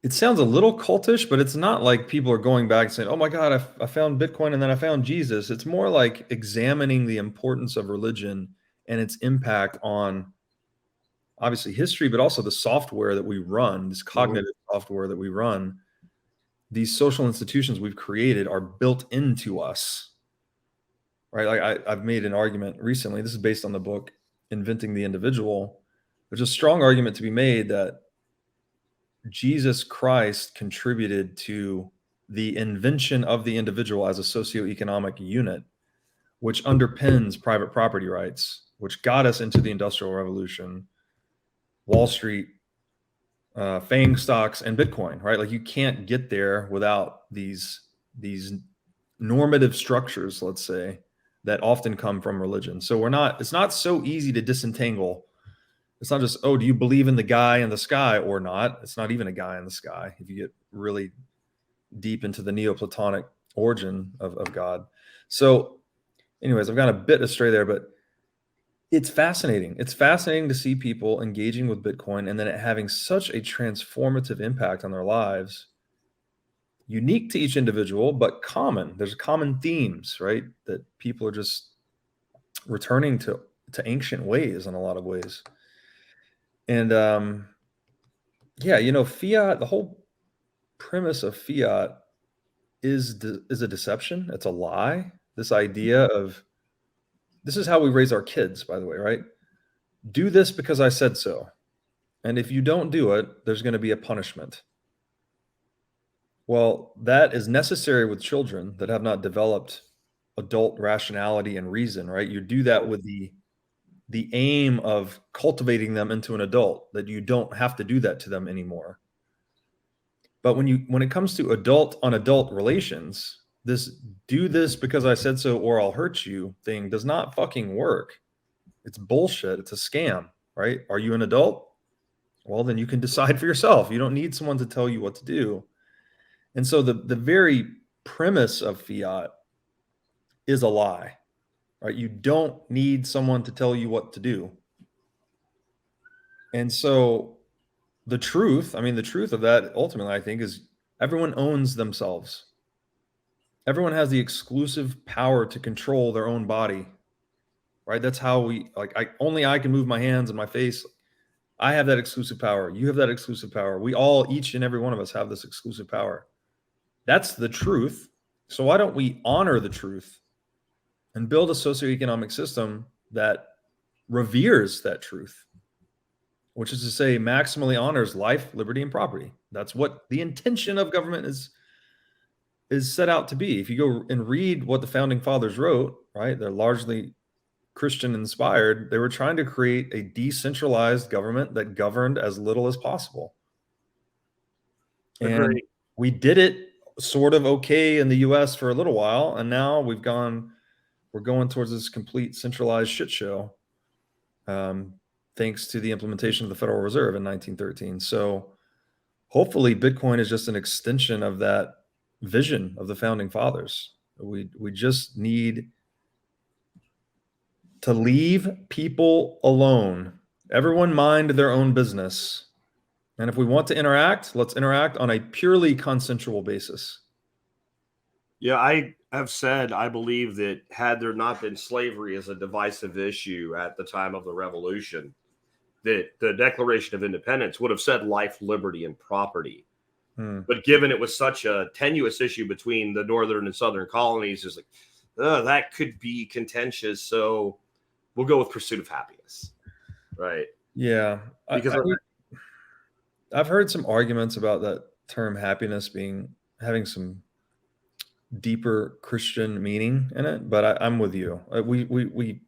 it sounds a little cultish, but it's not like people are going back and saying, oh my God, I found Bitcoin and then I found Jesus. It's more like examining the importance of religion and its impact on obviously history, but also the software that we run, this cognitive software that we run. These social institutions we've created are built into us, right? Like I've made an argument recently, this is based on the book, Inventing the Individual. There's a strong argument to be made that Jesus Christ contributed to the invention of the individual as a socioeconomic unit, which underpins private property rights, which got us into the Industrial Revolution, Wall Street, FANG stocks, and Bitcoin, right? Like you can't get there without these normative structures, let's say, that often come from religion. So it's not so easy to disentangle. It's not just, oh, do you believe in the guy in the sky or not? It's not even a guy in the sky if you get really deep into the Neoplatonic origin of God. So anyways, I've gone a bit astray there, but it's fascinating. It's fascinating to see people engaging with Bitcoin and then it having such a transformative impact on their lives, unique to each individual, but common. There's common themes, right? That people are just returning to ancient ways in a lot of ways. And yeah, you know, fiat, the whole premise of fiat is a deception. It's a lie. This idea of, this is how we raise our kids, by the way, right? Do this because I said so. And if you don't do it, there's going to be a punishment. Well, that is necessary with children that have not developed adult rationality and reason, right? You do that with the aim of cultivating them into an adult, that you don't have to do that to them anymore. But when it comes to adult on adult relations, this do this because I said so or I'll hurt you thing does not fucking work. It's bullshit. It's a scam, right? Are you an adult? Well, then you can decide for yourself. You don't need someone to tell you what to do. And so the very premise of fiat is a lie, right? You don't need someone to tell you what to do. And so the truth of that ultimately, I think, is everyone owns themselves. Everyone has the exclusive power to control their own body, right? That's how only I can move my hands and my face. I have that exclusive power. You have that exclusive power. We all, each and every one of us, have this exclusive power. That's the truth. So why don't we honor the truth and build a socioeconomic system that reveres that truth, which is to say maximally honors life, liberty, and property. That's what the intention of government is is set out to be. If you go and read what the founding fathers wrote, right, they're largely Christian inspired. They were trying to create a decentralized government that governed as little as possible. And Agreed. we did it sort of okay in the US for a little while. And now we're going towards this complete centralized shit show. Thanks to the implementation of the Federal Reserve in 1913. So hopefully Bitcoin is just an extension of that vision of the founding fathers. We just need to leave people alone. Everyone mind their own business. And if we want to interact, let's interact on a purely consensual basis. Yeah, I have said I believe that had there not been slavery as a divisive issue at the time of the revolution, that the Declaration of Independence would have said life, liberty, and property. But given it was such a tenuous issue between the northern and southern colonies, it's like, that could be contentious. So we'll go with pursuit of happiness. Right. Yeah. Because I've heard some arguments about that term happiness having some deeper Christian meaning in it, but I'm with you. We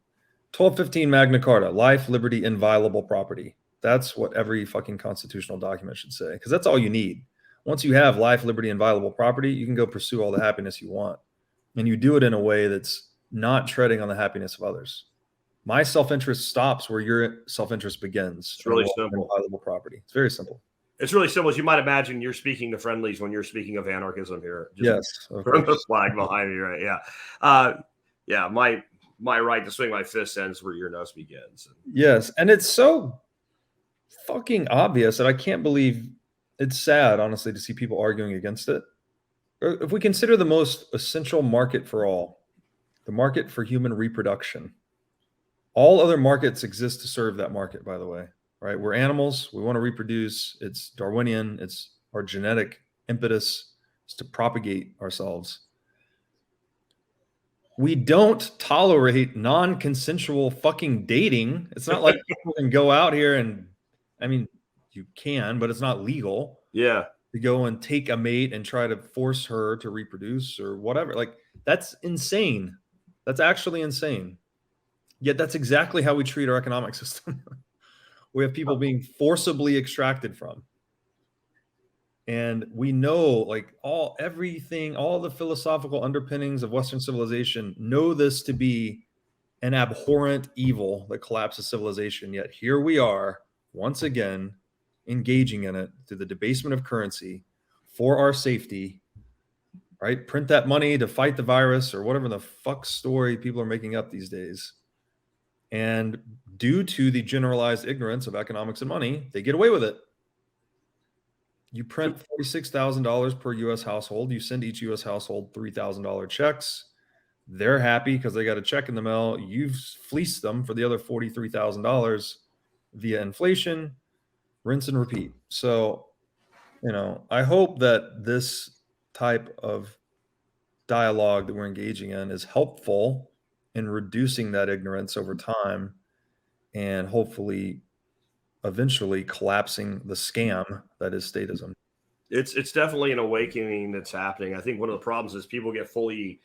1215 Magna Carta, life, liberty, inviolable property. That's what every fucking constitutional document should say, because that's all you need. Once you have life, liberty, inviolable property, you can go pursue all the happiness you want. And you do it in a way that's not treading on the happiness of others. My self-interest stops where your self-interest begins. It's really simple. Inviolable property. It's very simple. It's really simple. As you might imagine, you're speaking to friendlies when you're speaking of anarchism here. Yes. From the flag behind me, right? Yeah. Yeah. My right to swing my fist ends where your nose begins. Yes. And it's so fucking obvious that I can't believe it's sad, honestly, to see people arguing against it. If we consider the most essential market for all, the market for human reproduction, all other markets exist to serve that market, by the way, right? We're animals. We want to reproduce. It's Darwinian. It's our genetic impetus is to propagate ourselves. We don't tolerate non-consensual fucking dating. It's not like people can go out here and, I mean, you can, but it's not legal. Yeah. To go and take a mate and try to force her to reproduce or whatever. Like, that's insane. That's actually insane. Yet that's exactly how we treat our economic system. We have people being forcibly extracted from. And we know, like, all the philosophical underpinnings of Western civilization know this to be an abhorrent evil that collapses civilization. Yet here we are, once again, engaging in it through the debasement of currency for our safety, right? Print that money to fight the virus or whatever the fuck story people are making up these days. And due to the generalized ignorance of economics and money, they get away with it. You print $46,000 per U.S. household. You send each U.S. household $3,000 checks. They're happy because they got a check in the mail. You've fleeced them for the other $43,000 via inflation. Rinse and repeat. So, I hope that this type of dialogue that we're engaging in is helpful in reducing that ignorance over time and hopefully eventually collapsing the scam that is statism. It's definitely an awakening that's happening. I think one of the problems is people get fully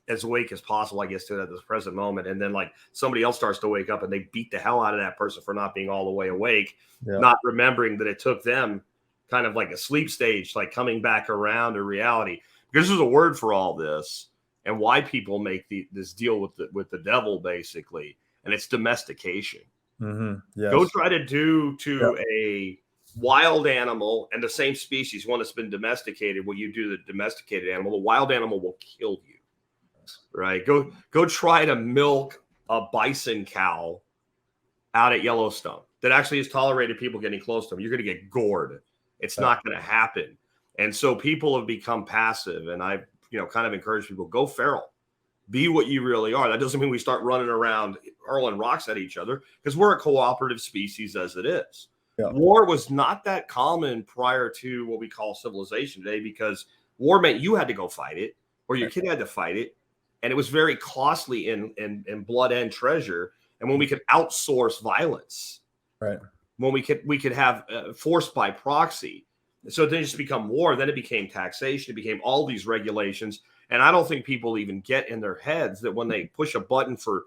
as awake as possible, I guess, to at this present moment. And then like somebody else starts to wake up and they beat the hell out of that person for not being all the way awake, not remembering that it took them kind of like a sleep stage, like coming back around to reality. Because there's a word for all this and why people make this deal with the devil, basically. And it's domestication. Mm-hmm. Yes. Go try to do to a wild animal and the same species, one that's been domesticated, what you do to the domesticated animal, the wild animal will kill you. Right? Go try to milk a bison cow out at Yellowstone that actually has tolerated people getting close to them. You're going to get gored. It's not going to happen. And so people have become passive. And I, kind of encourage people, go feral. Be what you really are. That doesn't mean we start running around hurling rocks at each other because we're a cooperative species as it is. Yeah. War was not that common prior to what we call civilization today because war meant you had to go fight it or your kid had to fight it. And it was very costly in blood and treasure. And when we could outsource violence, right? When we could have force by proxy, So then it just become war. Then it became taxation. It became all these regulations. And I don't think people even get in their heads that when they push a button for,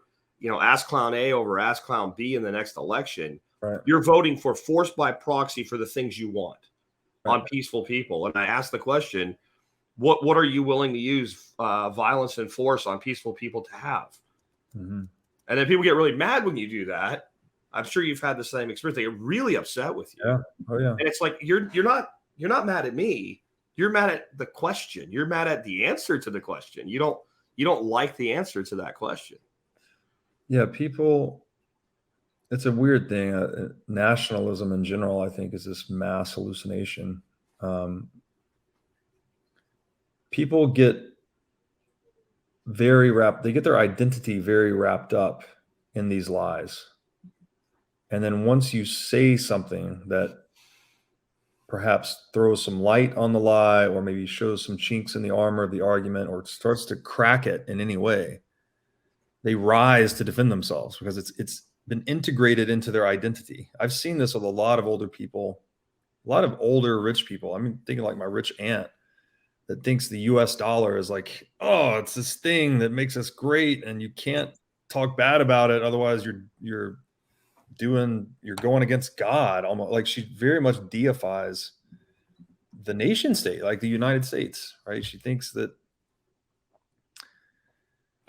Ask Clown A over Ask Clown B in the next election, Right. you're voting for force by proxy for the things you want on Right. peaceful people. And I asked the question, what are you willing to use violence and force on peaceful people to have? Mm-hmm. And then people get really mad when you do that. I'm sure you've had the same experience. They get really upset with you. Yeah. Oh yeah. And it's like, you're not mad at me. You're mad at the question. You're mad at the answer to the question. You don't like the answer to that question. Yeah, people, it's a weird thing. Nationalism in general, I think, is this mass hallucination. People get they get their identity very wrapped up in these lies. And then once you say something that perhaps throws some light on the lie, or maybe shows some chinks in the armor of the argument, or starts to crack it in any way, they rise to defend themselves because it's been integrated into their identity. I've seen this with a lot of older people, a lot of older rich people. I mean, thinking like my rich aunt that thinks the US dollar is like, oh, it's this thing that makes us great and you can't talk bad about it. Otherwise you're going against God. Almost like she very much deifies the nation state, like the United States, right? She thinks that,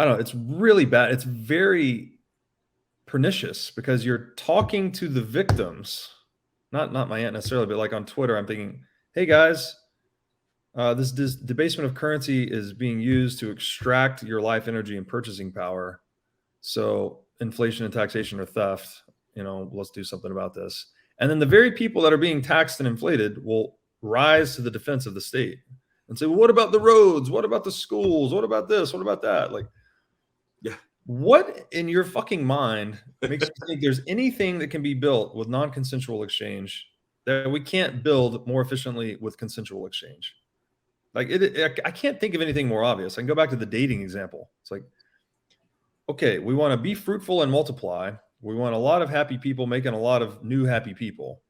I don't know, it's really bad. It's very pernicious because you're talking to the victims, not my aunt necessarily, but like on Twitter, I'm thinking, hey guys, this debasement of currency is being used to extract your life energy and purchasing power. So inflation and taxation are theft. Let's do something about this. And then the very people that are being taxed and inflated will rise to the defense of the state and say, well, what about the roads? What about the schools? What about this? What about that? Like, yeah. What in your fucking mind makes you think there's anything that can be built with non-consensual exchange that we can't build more efficiently with consensual exchange? Like I can't think of anything more obvious. I can go back to the dating example. It's like, okay, we want to be fruitful and multiply. We want a lot of happy people making a lot of new happy people.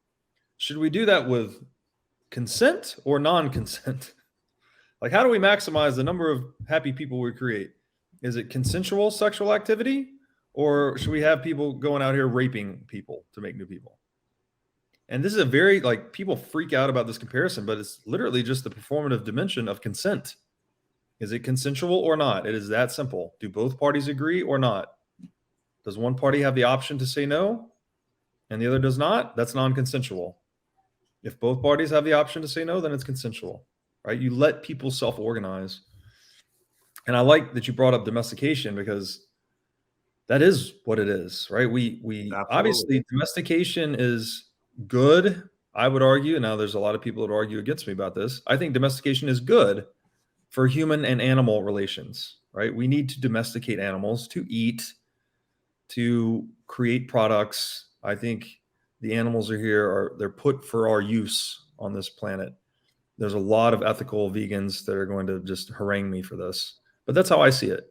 Should we do that with consent or non-consent? Like, how do we maximize the number of happy people we create? Is it consensual sexual activity, or should we have people going out here raping people to make new people? And this is a very, like, people freak out about this comparison, but it's literally just the performative dimension of consent. Is it consensual or not? It is that simple. Do both parties agree or not? Does one party have the option to say no and the other does not? That's non-consensual. If both parties have the option to say no, then it's consensual, right? You let people self-organize. And I like that you brought up domestication because that is what it is, right? We obviously, domestication is good, I would argue. Now, there's a lot of people that argue against me about this. I think domestication is good for human and animal relations, right? We need to domesticate animals to eat, to create products. I think the animals are here, they're put for our use on this planet. There's a lot of ethical vegans that are going to just harangue me for this, but that's how I see it.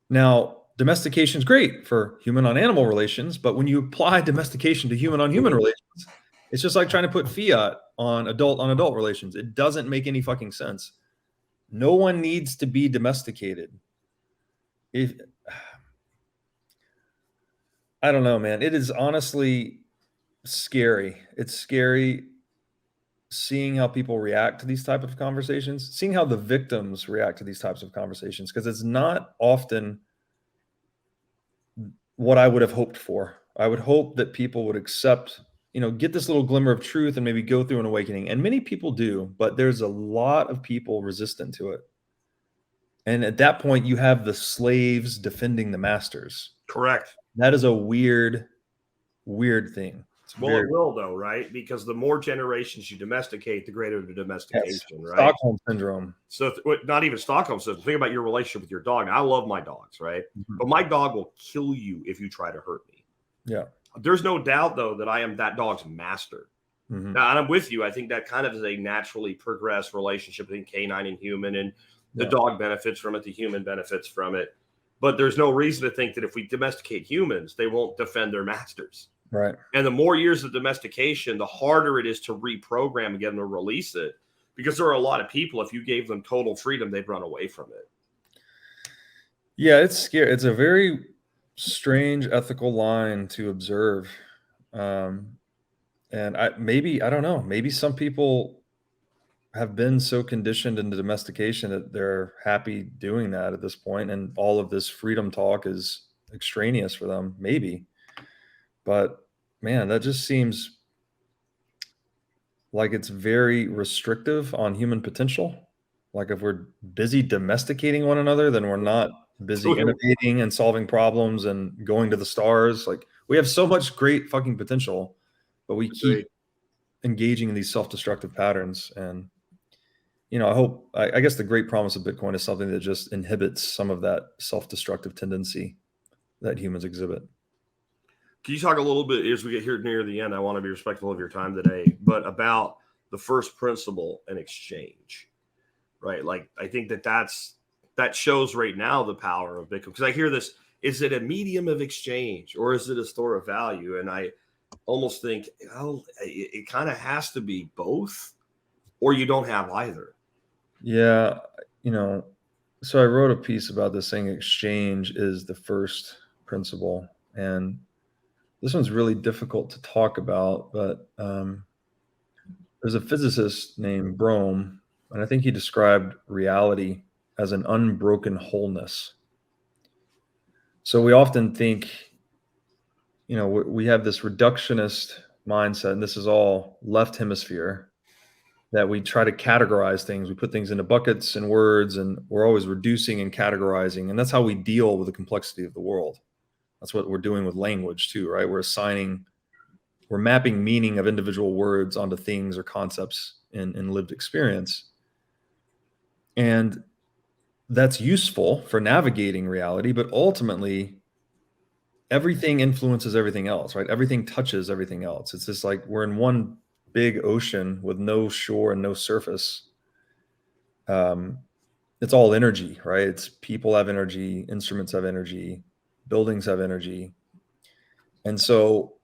Now, domestication is great for human on animal relations, but when you apply domestication to human on human relations, it's just like trying to put fiat on adult relations. It doesn't make any fucking sense. No one needs to be domesticated. I don't know, man. It is honestly scary. It's scary seeing how people react to these type of conversations, seeing how the victims react to these types of conversations, because it's not often what I would have hoped for. I would hope that people would accept, get this little glimmer of truth and maybe go through an awakening. And many people do, but there's a lot of people resistant to it. And at that point, you have the slaves defending the masters. Correct. That is a weird thing. It will, though, right? Because the more generations you domesticate, the greater the domestication, right? Stockholm syndrome. So not even Stockholm syndrome. Think about your relationship with your dog. Now, I love my dogs, right? Mm-hmm. But my dog will kill you if you try to hurt me. Yeah. There's no doubt, though, that I am that dog's master. Mm-hmm. Now, and I'm with you. I think that kind of is a naturally progressed relationship between canine and human, and the dog benefits from it. The human benefits from it. But there's no reason to think that if we domesticate humans, they won't defend their masters. Right. And the more years of domestication, the harder it is to reprogram and get them to release it, because there are a lot of people, if you gave them total freedom, they'd run away from it. Yeah, it's scary. It's a very strange ethical line to observe. And I don't know, maybe some people have been so conditioned into domestication that they're happy doing that at this point, and all of this freedom talk is extraneous for them, maybe. But man, that just seems like it's very restrictive on human potential. Like if we're busy domesticating one another, then we're not busy innovating and solving problems and going to the stars. Like we have so much great fucking potential, but we keep engaging in these self-destructive patterns. And I guess the great promise of Bitcoin is something that just inhibits some of that self-destructive tendency that humans exhibit. Can you talk a little bit, as we get here near the end, I want to be respectful of your time today, but about the first principle in exchange, right? Like, I think that shows right now the power of Bitcoin. Because I hear this, is it a medium of exchange or is it a store of value? And I almost think, it kind of has to be both, or you don't have either. Yeah. So I wrote a piece about this saying exchange is the first principle. And this one's really difficult to talk about, but there's a physicist named Brome, and I think he described reality as an unbroken wholeness. So we often think, we have this reductionist mindset, and this is all left hemisphere, that we try to categorize things. We put things into buckets and words, and we're always reducing and categorizing. And that's how we deal with the complexity of the world. That's what we're doing with language too, right? We're mapping meaning of individual words onto things or concepts in lived experience. And that's useful for navigating reality, but ultimately everything influences everything else, right? Everything touches everything else. It's just like we're in one big ocean with no shore and no surface. It's all energy, right? It's people have energy, instruments have energy, buildings have energy. And so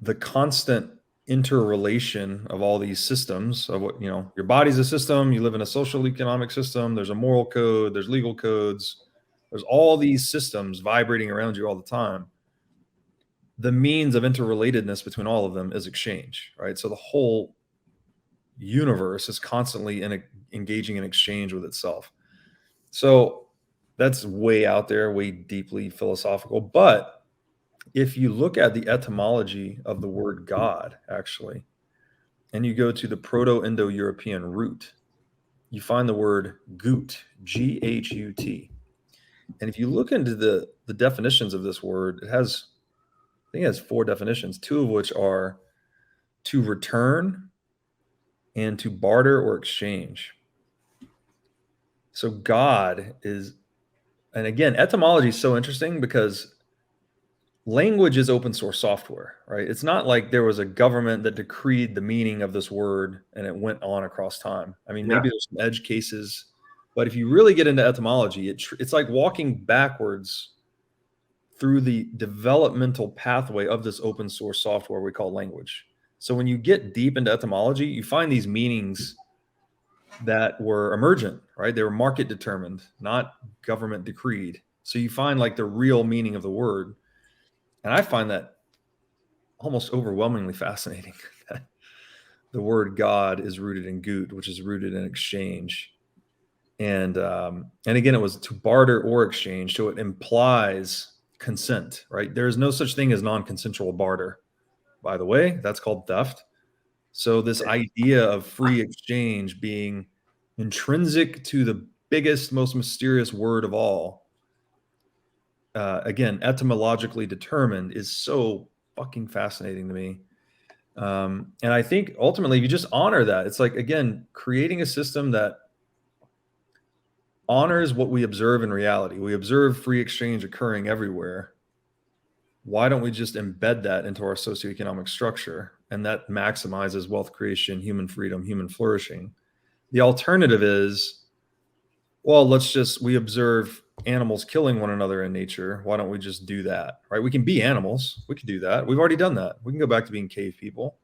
the constant interrelation of all these systems of what, your body's a system, you live in a social economic system, there's a moral code, there's legal codes, there's all these systems vibrating around you all the time. The means of interrelatedness between all of them is exchange, right? So the whole universe is constantly engaging in exchange with itself. So that's way out there, way deeply philosophical. But if you look at the etymology of the word God, actually, and you go to the Proto-Indo-European root, you find the word gut, G-H-U-T. And if you look into the definitions of this word, I think it has 4 definitions, 2 of which are to return and to barter or exchange. So God is, and again, etymology is so interesting because language is open source software, right? It's not like there was a government that decreed the meaning of this word and it went on across time. I mean, maybe there's some edge cases, but if you really get into etymology, it's like walking backwards through the developmental pathway of this open source software we call language. So when you get deep into etymology, you find these meanings that were emergent, right? They were market determined, not government decreed. So you find like the real meaning of the word. And I find that almost overwhelmingly fascinating. The word God is rooted in gut, which is rooted in exchange. And again, it was to barter or exchange. So it implies consent, right? There is no such thing as non-consensual barter. By the way, that's called theft. So this idea of free exchange being intrinsic to the biggest, most mysterious word of all, again, etymologically determined, is so fucking fascinating to me. And I think ultimately, if you just honor that, it's like, again, creating a system that honors what we observe in reality. We observe free exchange occurring everywhere. Why don't we just embed that into our socioeconomic structure? And that maximizes wealth creation, human freedom, human flourishing. The alternative is, well, we observe animals killing one another in nature, why don't we just do that, right? We can be animals. We can do that. We've already done that. We can go back to being cave people.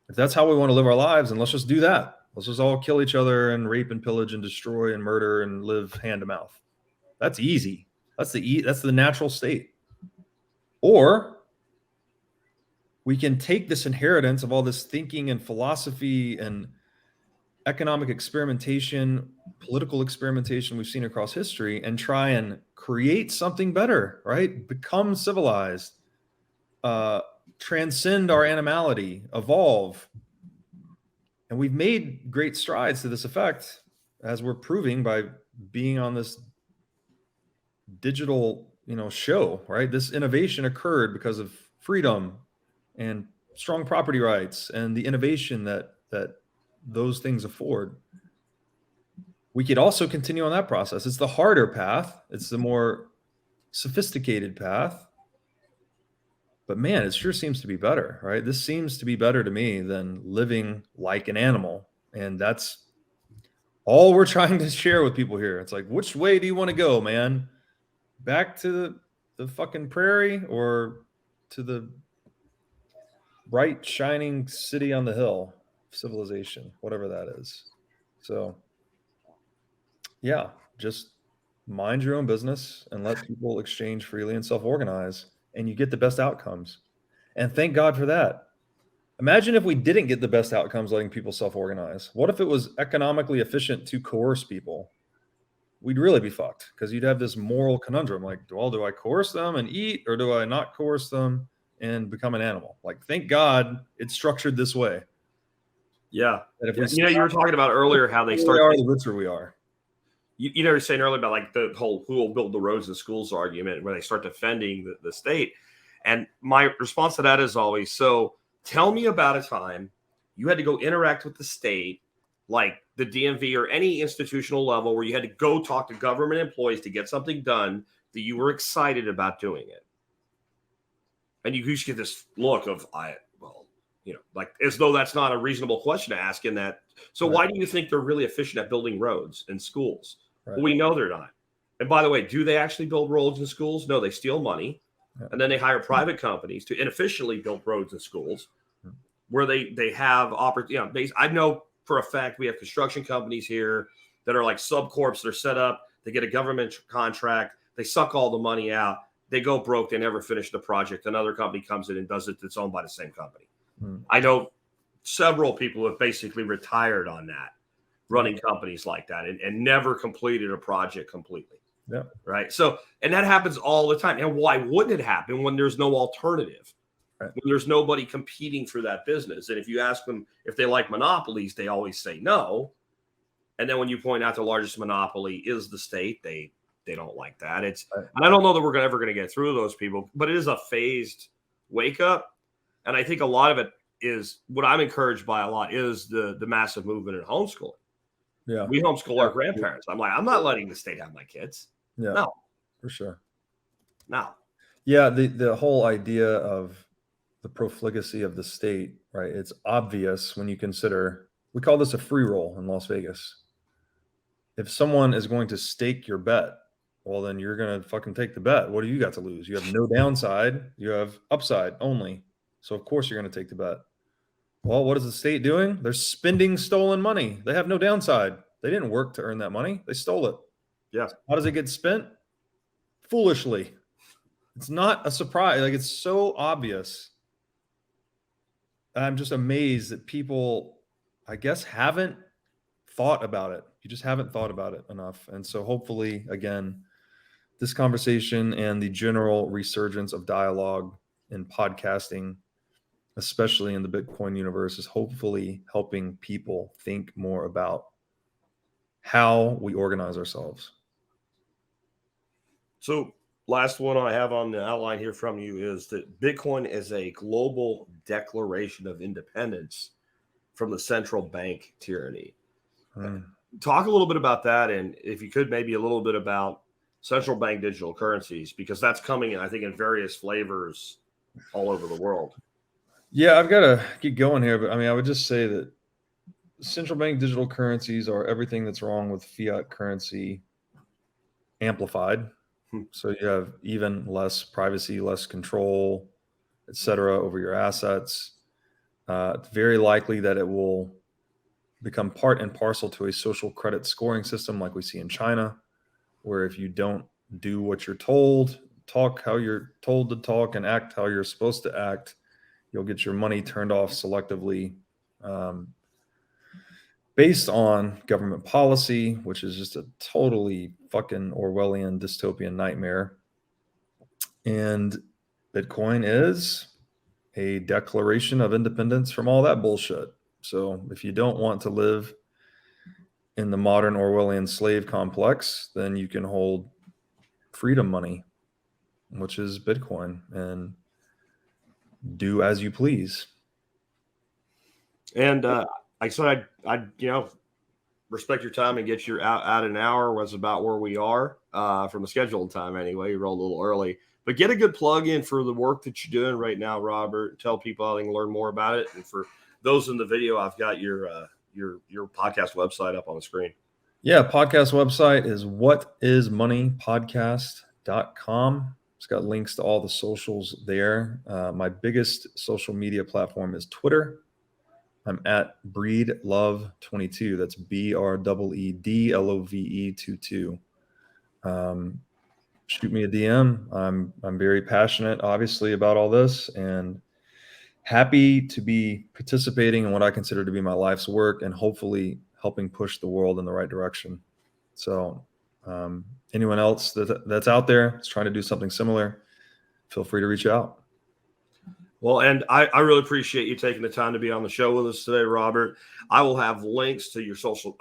If that's how we want to live our lives, then let's just do that. Let's just all kill each other and rape and pillage and destroy and murder and live hand to mouth. That's easy. That's the natural state. Or we can take this inheritance of all this thinking and philosophy and economic experimentation, political experimentation we've seen across history and try and create something better, right? Become civilized, transcend our animality, evolve. And we've made great strides to this effect, as we're proving by being on this digital, show, right? This innovation occurred because of freedom and strong property rights and the innovation that those things afford. We could also continue on that process. It's the harder path. It's the more sophisticated path. But man, it sure seems to be better, right? This seems to be better to me than living like an animal. And that's all we're trying to share with people here. It's like, which way do you want to go, man? Back to the fucking prairie or to the bright, shining city on the hill, civilization, whatever that is. So, yeah, just mind your own business and let people exchange freely and self-organize, and you get the best outcomes. And thank God for that. Imagine if we didn't get the best outcomes letting people self-organize. What if it was economically efficient to coerce people? We'd really be fucked, because you'd have this moral conundrum. Like, well, do I coerce them and eat, or do I not coerce them and become an animal? Like, thank God it's structured this way. Yeah. That if we you were talking about earlier how they start. The richer we are. You know, you were saying earlier about like the whole who will build the roads and schools argument, where they start defending the state. And my response to that is always, so tell me about a time you had to go interact with the state, like the DMV or any institutional level, where you had to go talk to government employees to get something done that you were excited about doing it. And you just get this look of, like as though that's not a reasonable question to ask in that. So Right. Why do you think they're really efficient at building roads and schools? Right. Well, we know they're not. And by the way, do they actually build roads and schools? No, they steal money. Yeah. And then they hire private companies to inefficiently build roads and schools where they have opportunity. I know for a fact we have construction companies here that are like subcorps. They're set up. They get a government contract. They suck all the money out. They go broke. They never finish the project. Another company comes in and does it that's owned by the same company. I know several people who have basically retired on that, running companies like that and never completed a project completely. Yeah. Right. So, and that happens all the time. And why wouldn't it happen when there's no alternative? Right. When there's nobody competing for that business? And if you ask them if they like monopolies, they always say no. And then when you point out the largest monopoly is the state, they don't like that. And I don't know that we're ever going to get through those people, but it is a phased wake up. And I think a lot of it is what I'm encouraged by a lot is the massive movement in homeschooling. Yeah. We homeschool our grandparents. I'm like, I'm not letting the state have my kids. Yeah. No. For sure. No. Yeah. The whole idea of the profligacy of the state, right? It's obvious when you consider, we call this a free roll in Las Vegas. If someone is going to stake your bet, well, then you're going to fucking take the bet. What do you got to lose? You have no downside. You have upside only. So of course you're going to take the bet. Well, what is the state doing? They're spending stolen money. They have no downside. They didn't work to earn that money. They stole it. Yeah. How does it get spent? Foolishly. It's not a surprise. Like, it's so obvious. I'm just amazed that people, I guess, haven't thought about it. You just haven't thought about it enough. And so hopefully, again, this conversation and the general resurgence of dialogue in podcasting, especially in the Bitcoin universe, is hopefully helping people think more about how we organize ourselves. So last one I have on the outline here from you is that Bitcoin is a global declaration of independence from the central bank tyranny. Talk a little bit about that. And if you could, maybe a little bit about central bank digital currencies, because that's coming in, I think, in various flavors all over the world. Yeah, I've got to get going here, but I mean, I would just say that central bank digital currencies are everything that's wrong with fiat currency amplified. So you have even less privacy, less control, et cetera, over your assets. It's very likely that it will become part and parcel to a social credit scoring system like we see in China, where if you don't do what you're told, talk how you're told to talk, and act how you're supposed to act, you'll get your money turned off selectively based on government policy, which is just a totally fucking Orwellian dystopian nightmare. And Bitcoin is a declaration of independence from all that bullshit. So if you don't want to live in the modern Orwellian slave complex, then you can hold freedom money, which is Bitcoin, and do as you please. And I said I'd respect your time and get you out an hour was about where we are from the scheduled time anyway. You rolled a little early, but get a good plug in for the work that you're doing right now, Robert. Tell people how they can learn more about it. And for those in the video, I've got your podcast website up on the screen. Yeah, podcast website is whatismoneypodcast.com. It's got links to all the socials there. My biggest social media platform is Twitter. I'm at Breedlove22. That's BREEDLOVE22. Shoot me a DM. I'm very passionate, obviously, about all this, and happy to be participating in what I consider to be my life's work, and hopefully helping push the world in the right direction. So anyone else that's out there that's trying to do something similar, feel free to reach out. Well, and I really appreciate you taking the time to be on the show with us today, Robert. I will have links to your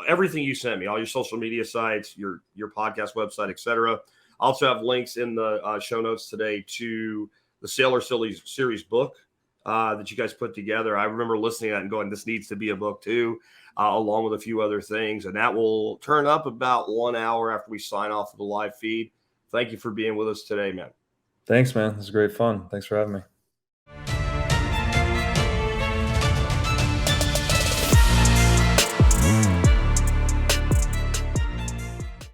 everything you sent me, all your social media sites, your podcast website, etc. I also have links in the show notes today to the Sailor Series book that you guys put together. I remember listening to that and going, this needs to be a book too, along with a few other things. And that will turn up about 1 hour after we sign off of the live feed. Thank you for being with us today, man. Thanks, man. This is great fun. Thanks for having me.